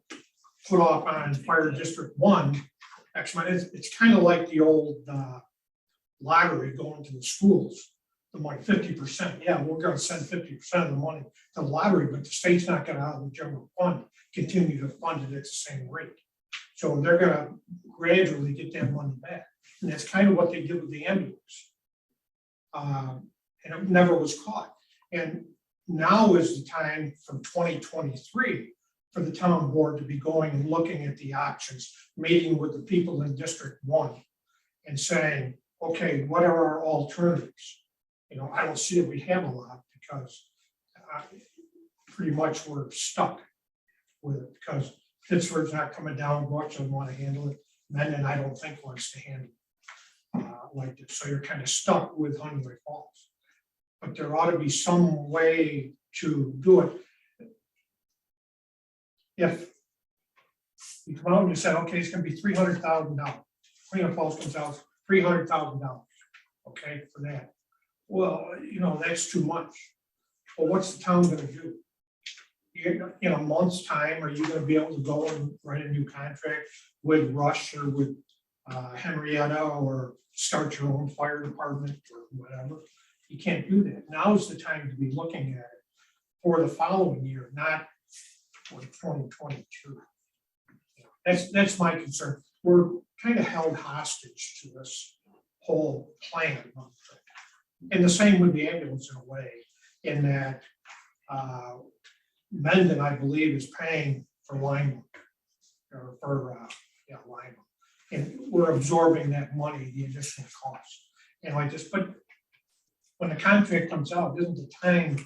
put off on Fire District 1, X amount. It's kind of like the old lottery going to the schools. The money, 50%, yeah, we're gonna send 50% of the money to the lottery, but the state's not gonna out of the general fund continue to fund it at the same rate. So they're gonna gradually get that money back. And that's kind of what they did with the ambulance. And it never was caught. And now is the time from 2023 for the town board to be going and looking at the options, meeting with the people in District 1 and saying, okay, what are our alternatives? You know, I don't see that we have a lot because pretty much we're stuck with it because Pittsburgh's not coming down, Bucks doesn't want to handle it. Mendon, I don't think wants to handle it like this. So you're kind of stuck with Honey Eye Falls. But there ought to be some way to do it. If you come out and you said, okay, it's gonna be $300,000. Honey Eye Falls comes out $300,000, okay, for that. Well, you know, that's too much. Well, what's the town gonna do? In a month's time, are you gonna be able to go and write a new contract with Rush or with Henrietta or start your own fire department or whatever? You can't do that. Now's the time to be looking at it for the following year, not for 2022. That's my concern. We're kind of held hostage to this whole plan. And the same with the ambulance in a way, in that Mendon, I believe, is paying for Lyman, or for Lyman. And we're absorbing that money, the additional cost. And like this, but when the contract comes out, isn't the time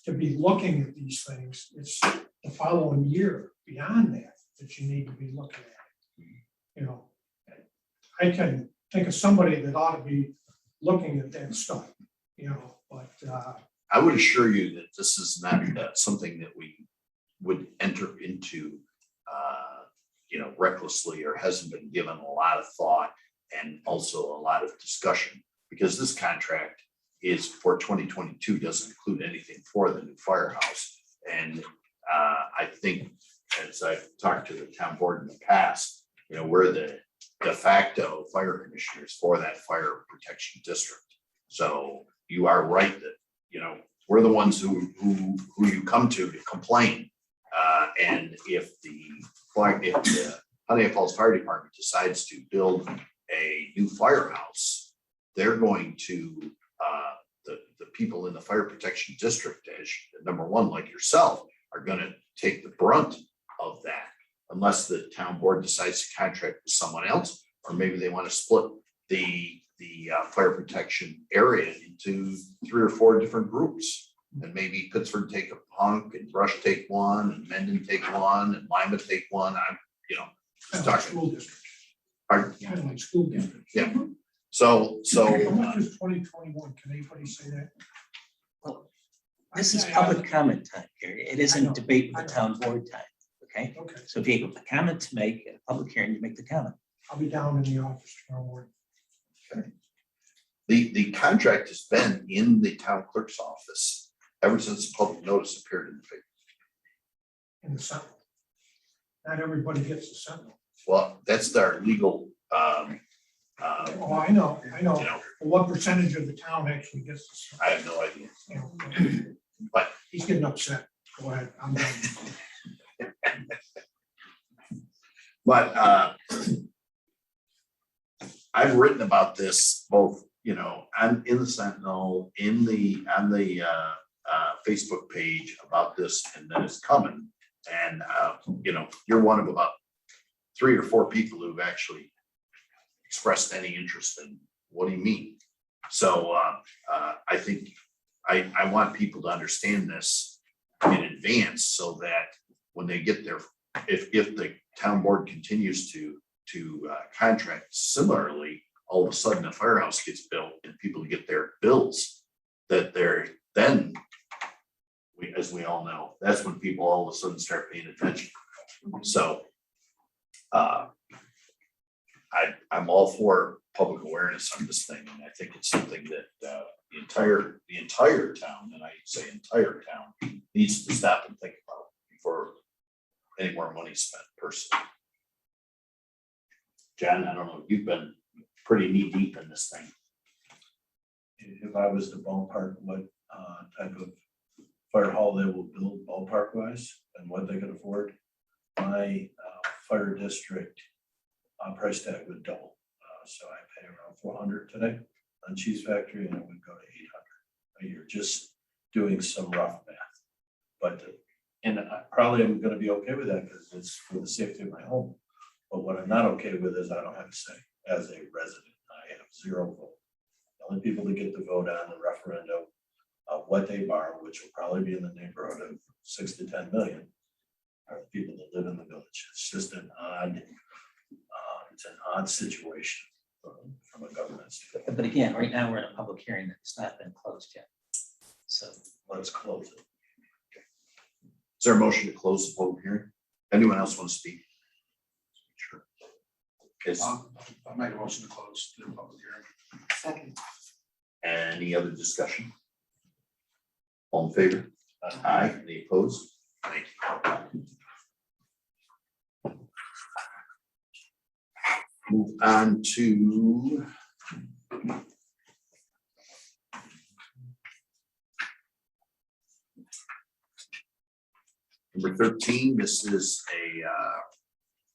to be looking at these things? It's the following year beyond that you need to be looking at it. You know, I can think of somebody that ought to be looking at that stuff, you know, but I would assure you that this is not something that we would enter into, recklessly, or hasn't been given a lot of thought and also a lot of discussion, because this contract is for 2022, doesn't include anything for the new firehouse. And I think, as I've talked to the town board in the past, we're the de facto fire commissioners for that fire protection district. So you are right that, we're the ones who you come to complain. And if the Honey Eye Falls Fire Department decides to build a new firehouse, they're going to, the people in the fire protection district, as number one, like yourself, are gonna take the brunt of that. Unless the town board decides to contract with someone else, or maybe they want to split the fire protection area into 3 or 4 different groups. And maybe Pittsburgh take a punk, and Brush take one, and Mendon take one, and Lima take one. I'm, Kind just of like talking. school districts, Pardon? kind of like school districts. Yeah. So, How much is 2021? Can anybody say that? This is public comment time here. It isn't debate with the town board time, okay? Okay, So if you have a comment to make at a public hearing, you make the comment. I'll be down in the office tomorrow morning. the contract has been in the town clerk's office ever since the public notice appeared in the paper. In the Sentinel. Not everybody gets the Sentinel. Well, that's their legal, Oh, I know. you know, But what percentage of the town actually gets the Sentinel? I have no idea. You know, But he's getting upset. Go ahead, I'm done. But I've written about this both, I'm in the Sentinel, on the Facebook page about this, and then it's coming. And you're one of about 3 or 4 people who've actually expressed any interest in, what do you mean? So I think I want people to understand this in advance so that when they get there, if the town board continues to contract similarly, all of a sudden a firehouse gets built and people get their bills, that they're then, as we all know, that's when people all of a sudden start paying attention. So I'm all for public awareness on this thing, and I think it's something that the entire town, and I say entire town, needs to stop and think about before any more money spent personally. John, I don't know, you've been pretty knee deep in this thing. If I was to ballpark what type of fire hall they will build ballpark wise and what they can afford, my fire district price tag would double. So I pay around 400 today on Cheese Factory, and it would go to 800 a year, just doing some rough math. But and I probably am going to be okay with that because it's for the safety of my home. But what I'm not okay with is I don't have a say as a resident. I have 0 vote. The only people that get to vote on the referendum of what they borrow, which will probably be in the neighborhood of 6 to 10 million, are the people that live in the village. It's just an odd, situation from a government standpoint. But again, right now, we're in a public hearing that's not been closed yet. So Let's close it. Is there a motion to close the public hearing? Anyone else want to speak? Sure. Okay, I'll make a motion to close the public hearing. Second. any other discussion? All in favor? Aye. Any opposed? Thank you. Move on to number 13. This is a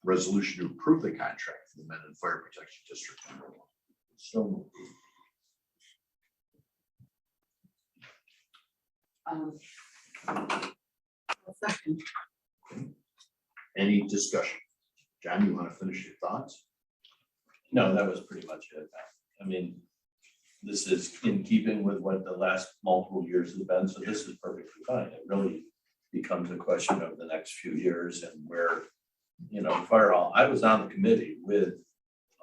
resolution to approve the contract for the Mendon Fire Protection District. So Second. Any discussion? John, you want to finish your thoughts? no, that was pretty much it. I mean, this is in keeping with what the last multiple years have been, so this is perfectly fine. It really becomes a question of the next few years and where, fire hall. I was on the committee with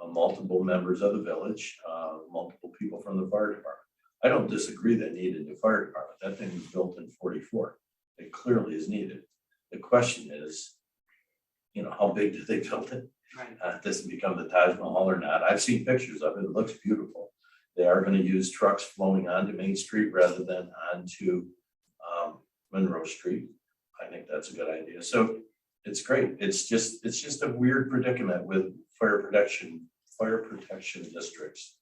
multiple members of the village, multiple people from the fire department. I don't disagree that need a new fire department. That thing was built in 44. It clearly is needed. The question is, how big did they build it? Right. Does it become the Taj Mahal or not? I've seen pictures of it. It looks beautiful. They are going to use trucks flowing onto Main Street rather than onto Monroe Street. I think that's a good idea. So it's great. It's just a weird predicament with fire protection districts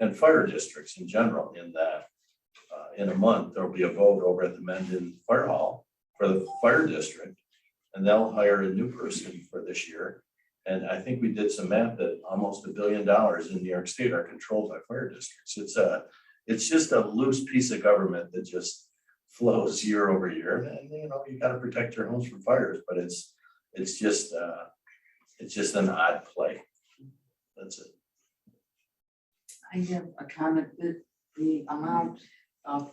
and fire districts in general, in that in a month, there'll be a vote over at the Mendon Fire Hall for the fire district, and they'll hire a new person for this year. And I think we did some math that almost $1 billion in New York State are controlled by fire districts. it's just a loose piece of government that just flows year over year. And, you know, you gotta protect your homes from fires, but it's just an odd play. That's it. I have a comment that the amount of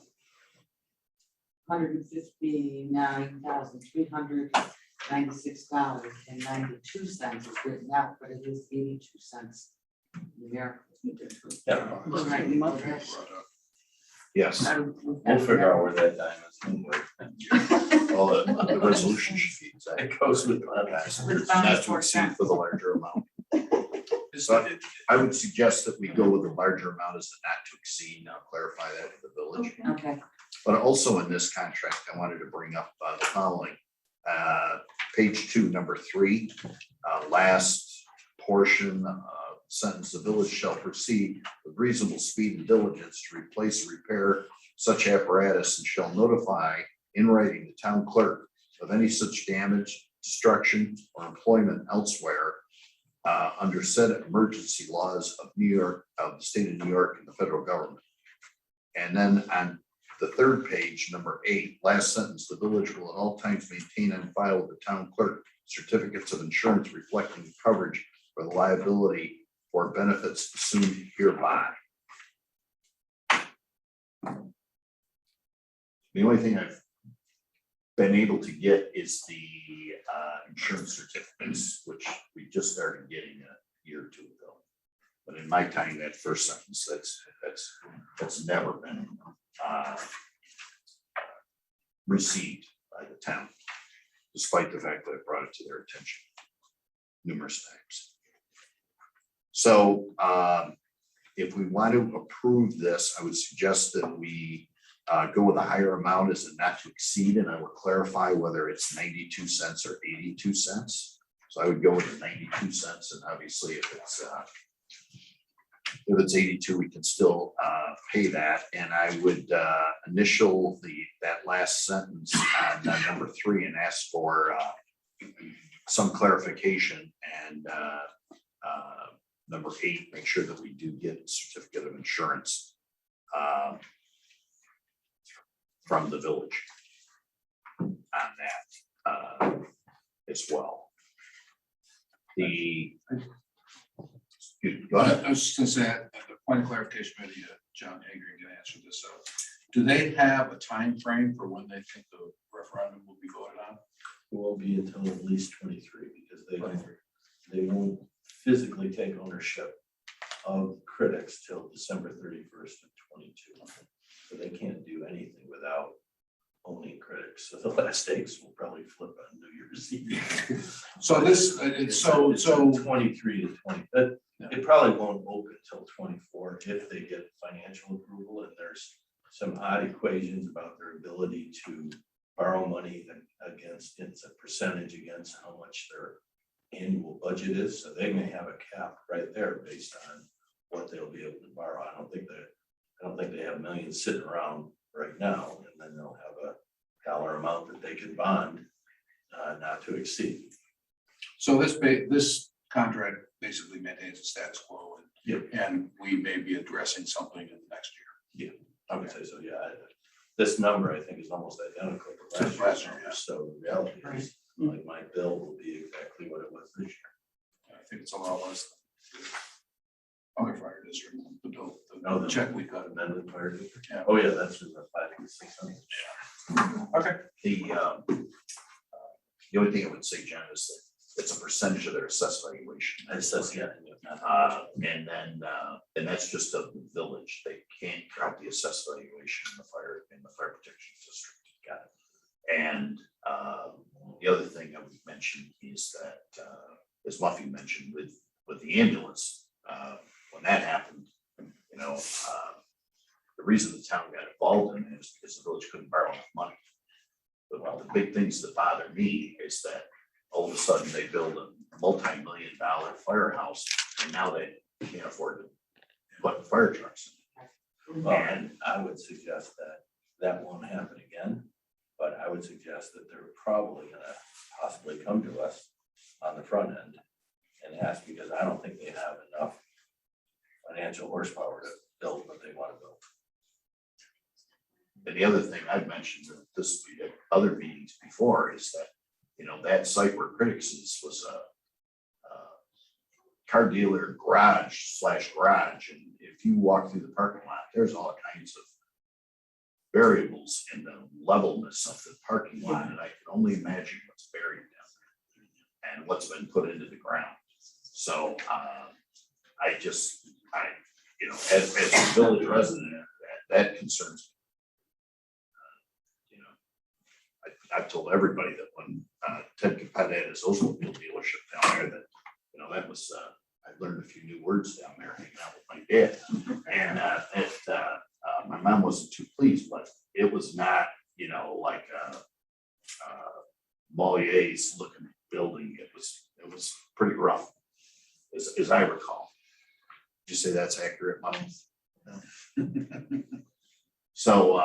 $159,396.92 is written out, but it is 82 cents numerical. Yeah. Right, Yes, We'll figure out where that dime is. Don't worry. well, the resolution sheet, It goes with that. not to exceed for the larger amount. So I would suggest that we go with the larger amount as the not to exceed. Now clarify that with the village. Okay, But also in this contract, I wanted to bring up the following. Page 2, number 3, last portion, sentence, the village shall proceed with reasonable speed and diligence to replace, repair such apparatus and shall notify in writing the town clerk of any such damage, destruction, or employment elsewhere under said emergency laws of New York, of the state of New York and the federal government. And then on the third page, number 8, last sentence, the village will at all times maintain on file with the town clerk certificates of insurance reflecting coverage for the liability or benefits assumed hereby. The only thing I've been able to get is the insurance certificates, which we just started getting a year or two ago. But in my time, that first sentence, that's never been received by the town, despite the fact that I brought it to their attention numerous times. So if we want to approve this, I would suggest that we go with a higher amount as a not to exceed, and I will clarify whether it's 92 cents or 82 cents. So I would go with the 92 cents, and obviously if it's 82, we can still pay that. And I would initial that last sentence on number 3 and ask for some clarification. And number 8, make sure that we do get a certificate of insurance from the village on that as well. Go ahead. I was just gonna say, the point of clarification, maybe John Hager can answer this. Do they have a time frame for when they think the referendum will be voted on? It won't be until at least 23 because they won't physically take ownership of critics till December 31st of 22. So they can't do anything without owning critics. So the last days will probably flip on New Year's Eve. So this, it's so 23 to 20. But it probably won't open till 24 if they get financial approval, and there's some odd equations about their ability to borrow money against, it's a percentage against how much their annual budget is. So they may have a cap right there based on what they'll be able to borrow. I don't think they have millions sitting around right now, and then they'll have a dollar amount that they can bond not to exceed. So this contract basically maintains the status quo, Yep. and we may be addressing something in the next year. I would say so, yeah. This number, I think, is almost identical to last year's number. So the reality is, like, my bill will be exactly what it was this year. I think it's a lot less than other fire district, the bill, No, the check we got. Amended fire district. Yeah. Oh, yeah, that's in the 5 to 600. Okay. The only thing I would say, John, is that it's a percentage of their assessed valuation. It says, yeah. And then, and that's just of the village. They can't count the assessed valuation in the fire protection district. Got it. And the other thing I would mention is that, as Muffy mentioned with the ambulance, when that happened, you know, the reason the town got involved in it is because the village couldn't borrow enough money. But one of the big things that bother me is that all of a sudden they build a multi-million-dollar firehouse, and now they can't afford to put fire trucks in. And I would suggest that won't happen again, but I would suggest that they're probably gonna possibly come to us on the front end and ask, because I don't think they have enough financial horsepower to build what they want to build. And the other thing I've mentioned at this, at other meetings before is that, you know, that site where Critics is was a car dealer garage. And if you walk through the parking lot, there's all kinds of variables in the levelness of the parking lot. And I can only imagine what's buried down there and what's been put into the ground. So you know, as a village resident, that concerns me. You know, I've told everybody that when Ted Capetta had his Oldsmobile dealership down there, that, you know, that was, I learned a few new words down there hanging out with my dad. And my mom wasn't too pleased, but it was not, you know, like Molier's looking building. It was pretty rough, as I recall. Did you say that's accurate, Mom? So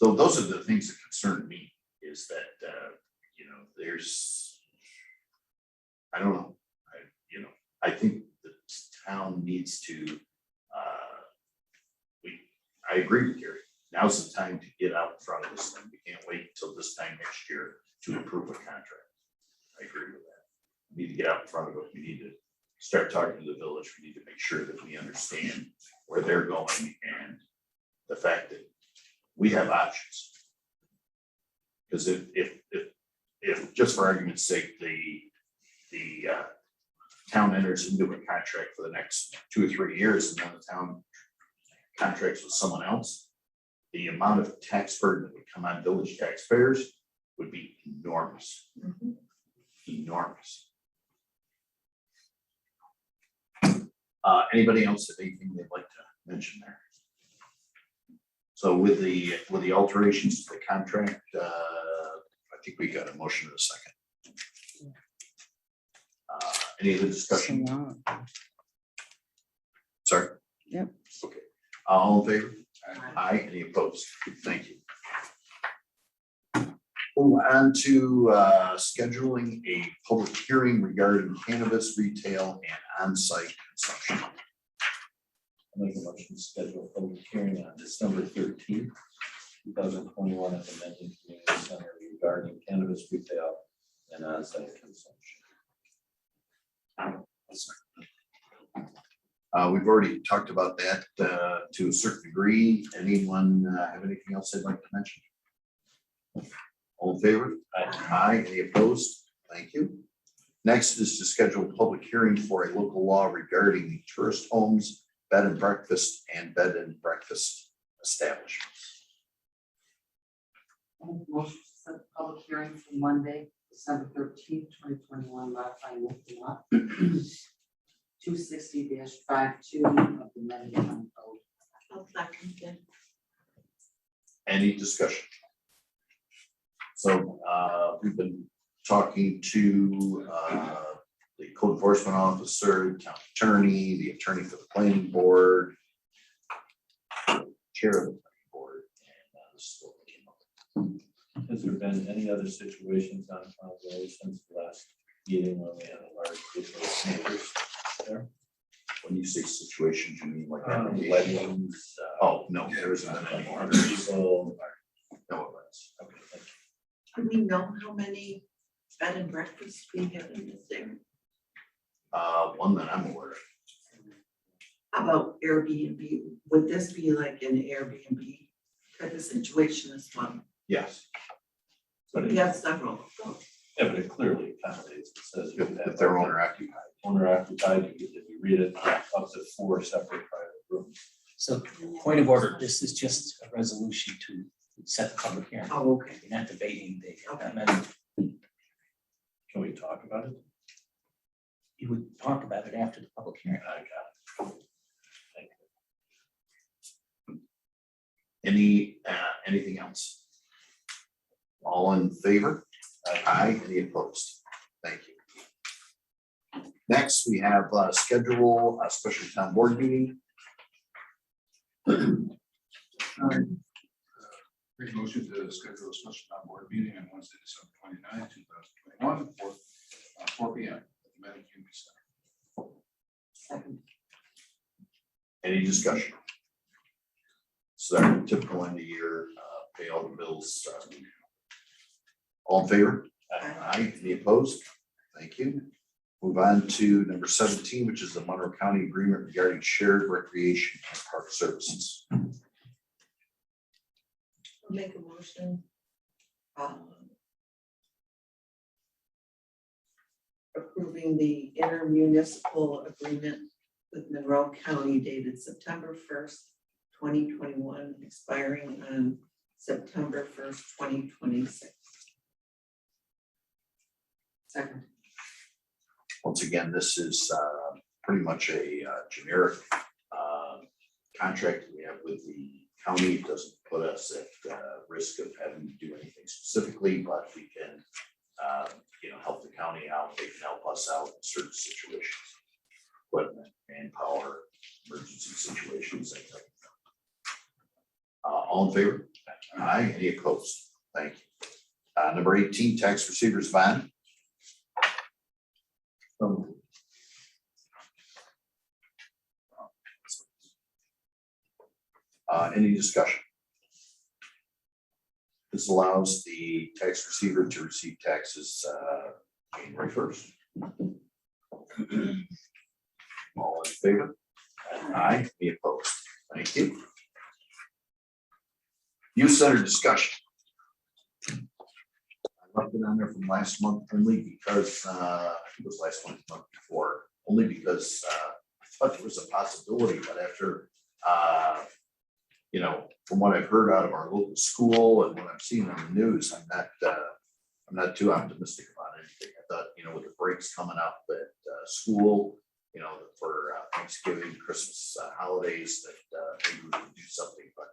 those are the things that concern me, is that, you know, there's, I don't know, I think the town needs to, I agree with Gary. Now's the time to get out in front of this thing. We can't wait until this time next year to approve a contract. I agree with that. We need to get out in front of it. We need to start talking to the village. We need to make sure that we understand where they're going and the fact that we have options. Because if just for argument's sake, the town enters into a contract for the next 2 or 3 years, and then the town contracts with someone else, the amount of tax burden that would come on village taxpayers would be enormous. Enormous. Anybody else have anything they'd like to mention there? So with the alterations to the contract, I think we got a motion in a second. Any other discussion? Sorry? Yep. Okay. All in favor? Aye. Any opposed? Thank you. Move on to scheduling a public hearing regarding cannabis retail and on-site consumption. I'll make a motion to schedule a public hearing on December 13th, 2021 at the Mendon Community Center regarding cannabis retail and on-site consumption. We've already talked about that to a certain degree. Anyone have anything else they'd like to mention? All in favor? Aye. Any opposed? Thank you. Next is to schedule a public hearing for a local law regarding the tourist homes, bed and breakfast, and bed and breakfast establishments. Motion to set the public hearing for Monday, December 13th, 2021, modifying local law 260-52 of the Mendon County Code. I'll second it. Any discussion? So we've been talking to the code enforcement officer, town attorney, the attorney for the planning board, chair of the planning board, and this is what we came up with. Has there been any other situations on Farm Road since the last meeting when we had a large group of neighbors there? When you say situations, you mean like applications? Weddings, Oh, no, there isn't any more. other people. No events. Okay, thank you. Do we know how many bed and breakfasts we have in this area? One that I'm aware of. How about Airbnb? Would this be like an Airbnb type of situation as well? Yes, But We have several. yeah, but it clearly accommodates, it says you if they're owner occupied. owner occupied, if you read it, up to 4 separate private rooms. So point of order, this is just a resolution to set the public hearing. Oh, okay. You're not debating the Okay. amendment. Can we talk about it? You would talk about it after the public hearing. I got it. Thank you. Anything else? All in favor? Aye. Any opposed? Thank you. Next, we have schedule a special town board meeting. Make a motion to schedule a special town board meeting on Wednesday, December 29, 2021, for 4 p.m. at the Mendon Community Center. Second. Any discussion? So our typical end of year bills. All in favor? Aye. Any opposed? Thank you. Move on to number 17, which is the Monroe County Agreement regarding shared recreation and park services. Make a motion. Approving the intermunicipal agreement with Monroe County dated September 1st, 2021, expiring on September 1st, 2026. Second. Once again, this is pretty much a generic contract we have with the county. It doesn't put us at risk of having to do anything specifically, but we can help the county out. They can help us out in certain situations. Equipment, manpower, emergency situations, things like that. All in favor? Aye. Any opposed? Thank you. Number 18, tax receivers bond. Any discussion? This allows the tax receiver to receive taxes January 1st. All in favor? Aye. Any opposed? Thank you. Youth Center discussion. I left it on there from last month only because I think it was last month before, only because I thought there was a possibility, but after from what I've heard out of our local school and what I'm seeing on the news, I'm not too optimistic about anything. I thought, with the breaks coming up at school, for Thanksgiving, Christmas holidays, that maybe we could do something, but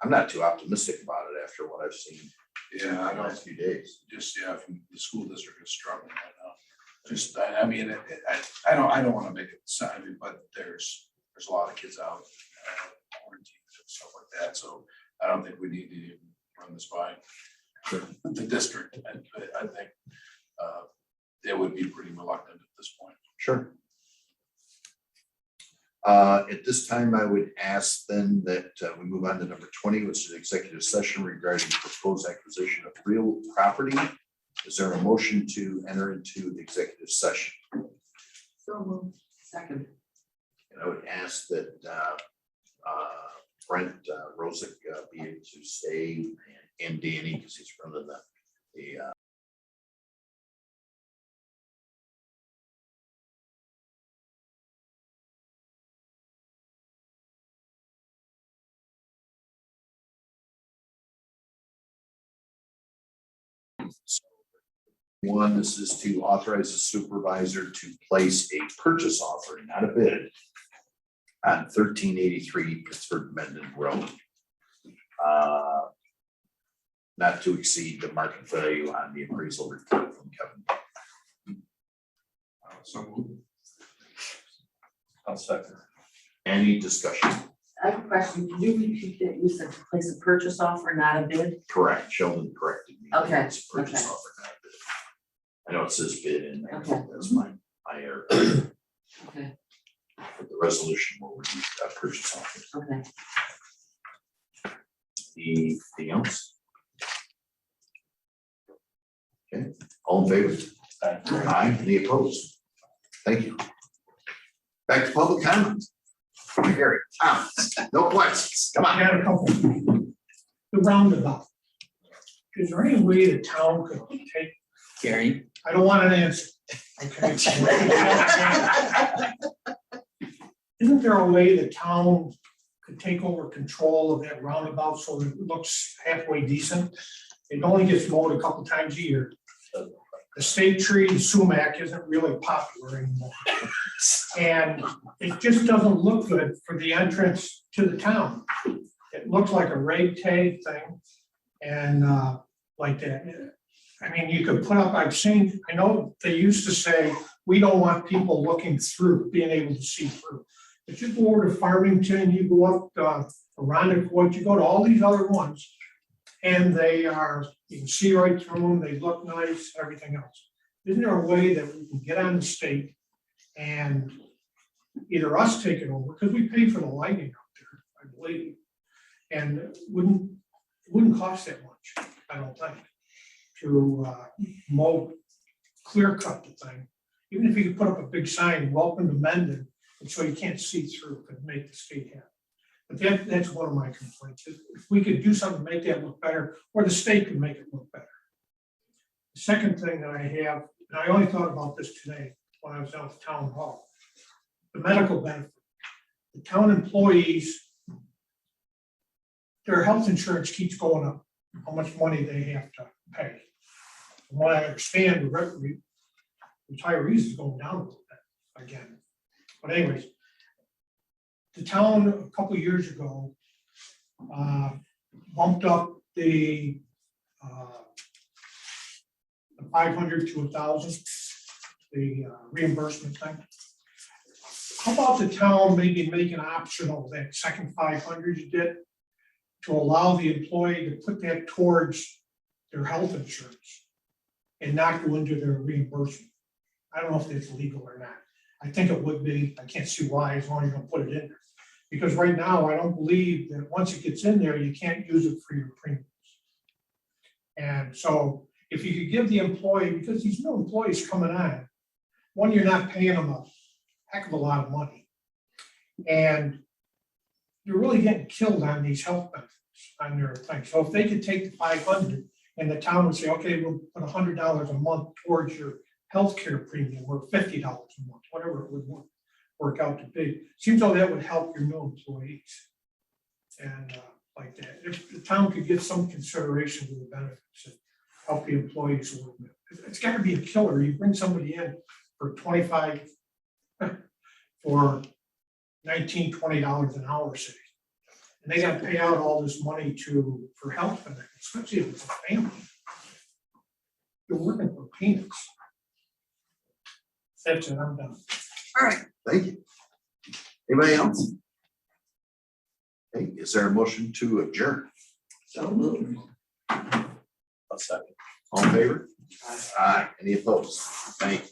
I'm not too optimistic about it after what I've seen Yeah, I the know. last few days. Just, from the school district is struggling right now. Just, I mean, I don't want to make it sound, but there's a lot of kids out quarantined and stuff like that. So I don't think we need to even run this by the district. I think they would be pretty reluctant at this point. Sure. At this time, I would ask then that we move on to number 20, which is executive session regarding proposed acquisition of real property. Is there a motion to enter into the executive session? So moved. Second. And I would ask that Brent Rosick be able to stay, and Danny, because he's running the One, this is to authorize the supervisor to place a purchase offer, not a bid, on 1383 Pittsburgh Mendon Road. Not to exceed the market value on the appraisal report from Kevin. So moved. I'll second. Any discussion? I have a question. Can you repeat that? You said to place a purchase offer, not a bid? Correct. Sheldon corrected me. Okay, It's a purchase okay. offer, not a bid. I know it says bid in there. Okay. That's my error. Okay, But the resolution will read purchase offer. okay. Anything else? Okay, all in favor? Aye. Any opposed? Thank you. Back to public comment. Gary, comments? No questions. Come I on. got a couple. The roundabout. Is there any way the town could take, Gary, I don't want an answer. Okay. Isn't there a way the town could take over control of that roundabout so that it looks halfway decent? It only gets mowed a couple times a year. The state tree sumac isn't really popular anymore. And it just doesn't look good for the entrance to the town. It looks like a ragtag thing and like that. I mean, you could put up, I know they used to say, we don't want people looking through, being able to see through. But you go over to Farmington, you go up Arundecoit, you go to all these other ones. And they are, you can see right through them, they look nice, everything else. Isn't there a way that we can get on the state and either us take it over, because we pay for the lighting out there, I believe. And it wouldn't cost that much. I don't think, to mow, clear cut the thing. Even if you could put up a big sign, welcome to Mendon, and so you can't see through, could make the skate happen. But that's one of my complaints. If we could do something to make that look better, or the state could make it look better. The second thing that I have, and I only thought about this today when I was out at the town hall, the medical benefit. The town employees, their health insurance keeps going up, how much money they have to pay. From what I understand, the retirees is going down a little bit again. But anyways, the town a couple of years ago bumped up the 500 to 1,000, the reimbursement thing. How about the town maybe making optional that second 500 you did to allow the employee to put that towards their health insurance and not go into their reimbursement? I don't know if that's legal or not. I think it would be. I can't see why, as long as you don't put it in there. Because right now, I don't believe that once it gets in there, you can't use it for your premiums. And so if you could give the employee, because these new employees coming on, one, you're not paying them a heck of a lot of money. And you're really getting killed on these health benefits on their thing. So if they could take the 500 and the town would say, okay, we'll put $100 a month towards your healthcare premium, or $50 a month, whatever it would work out to be. Seems though that would help your new employees. And like that, if the town could give some consideration to the benefits and help the employees a little bit. It's got to be a killer. You bring somebody in for 25, for $19, $20 an hour, say, and they got to pay out all this money for health benefits, especially if it's a family. You're working for peanuts. That's it, I'm done. All right, Thank you. Anybody else? Hey, is there a motion to adjourn? so moved. A second. All in favor? Aye. Any opposed? Thank you.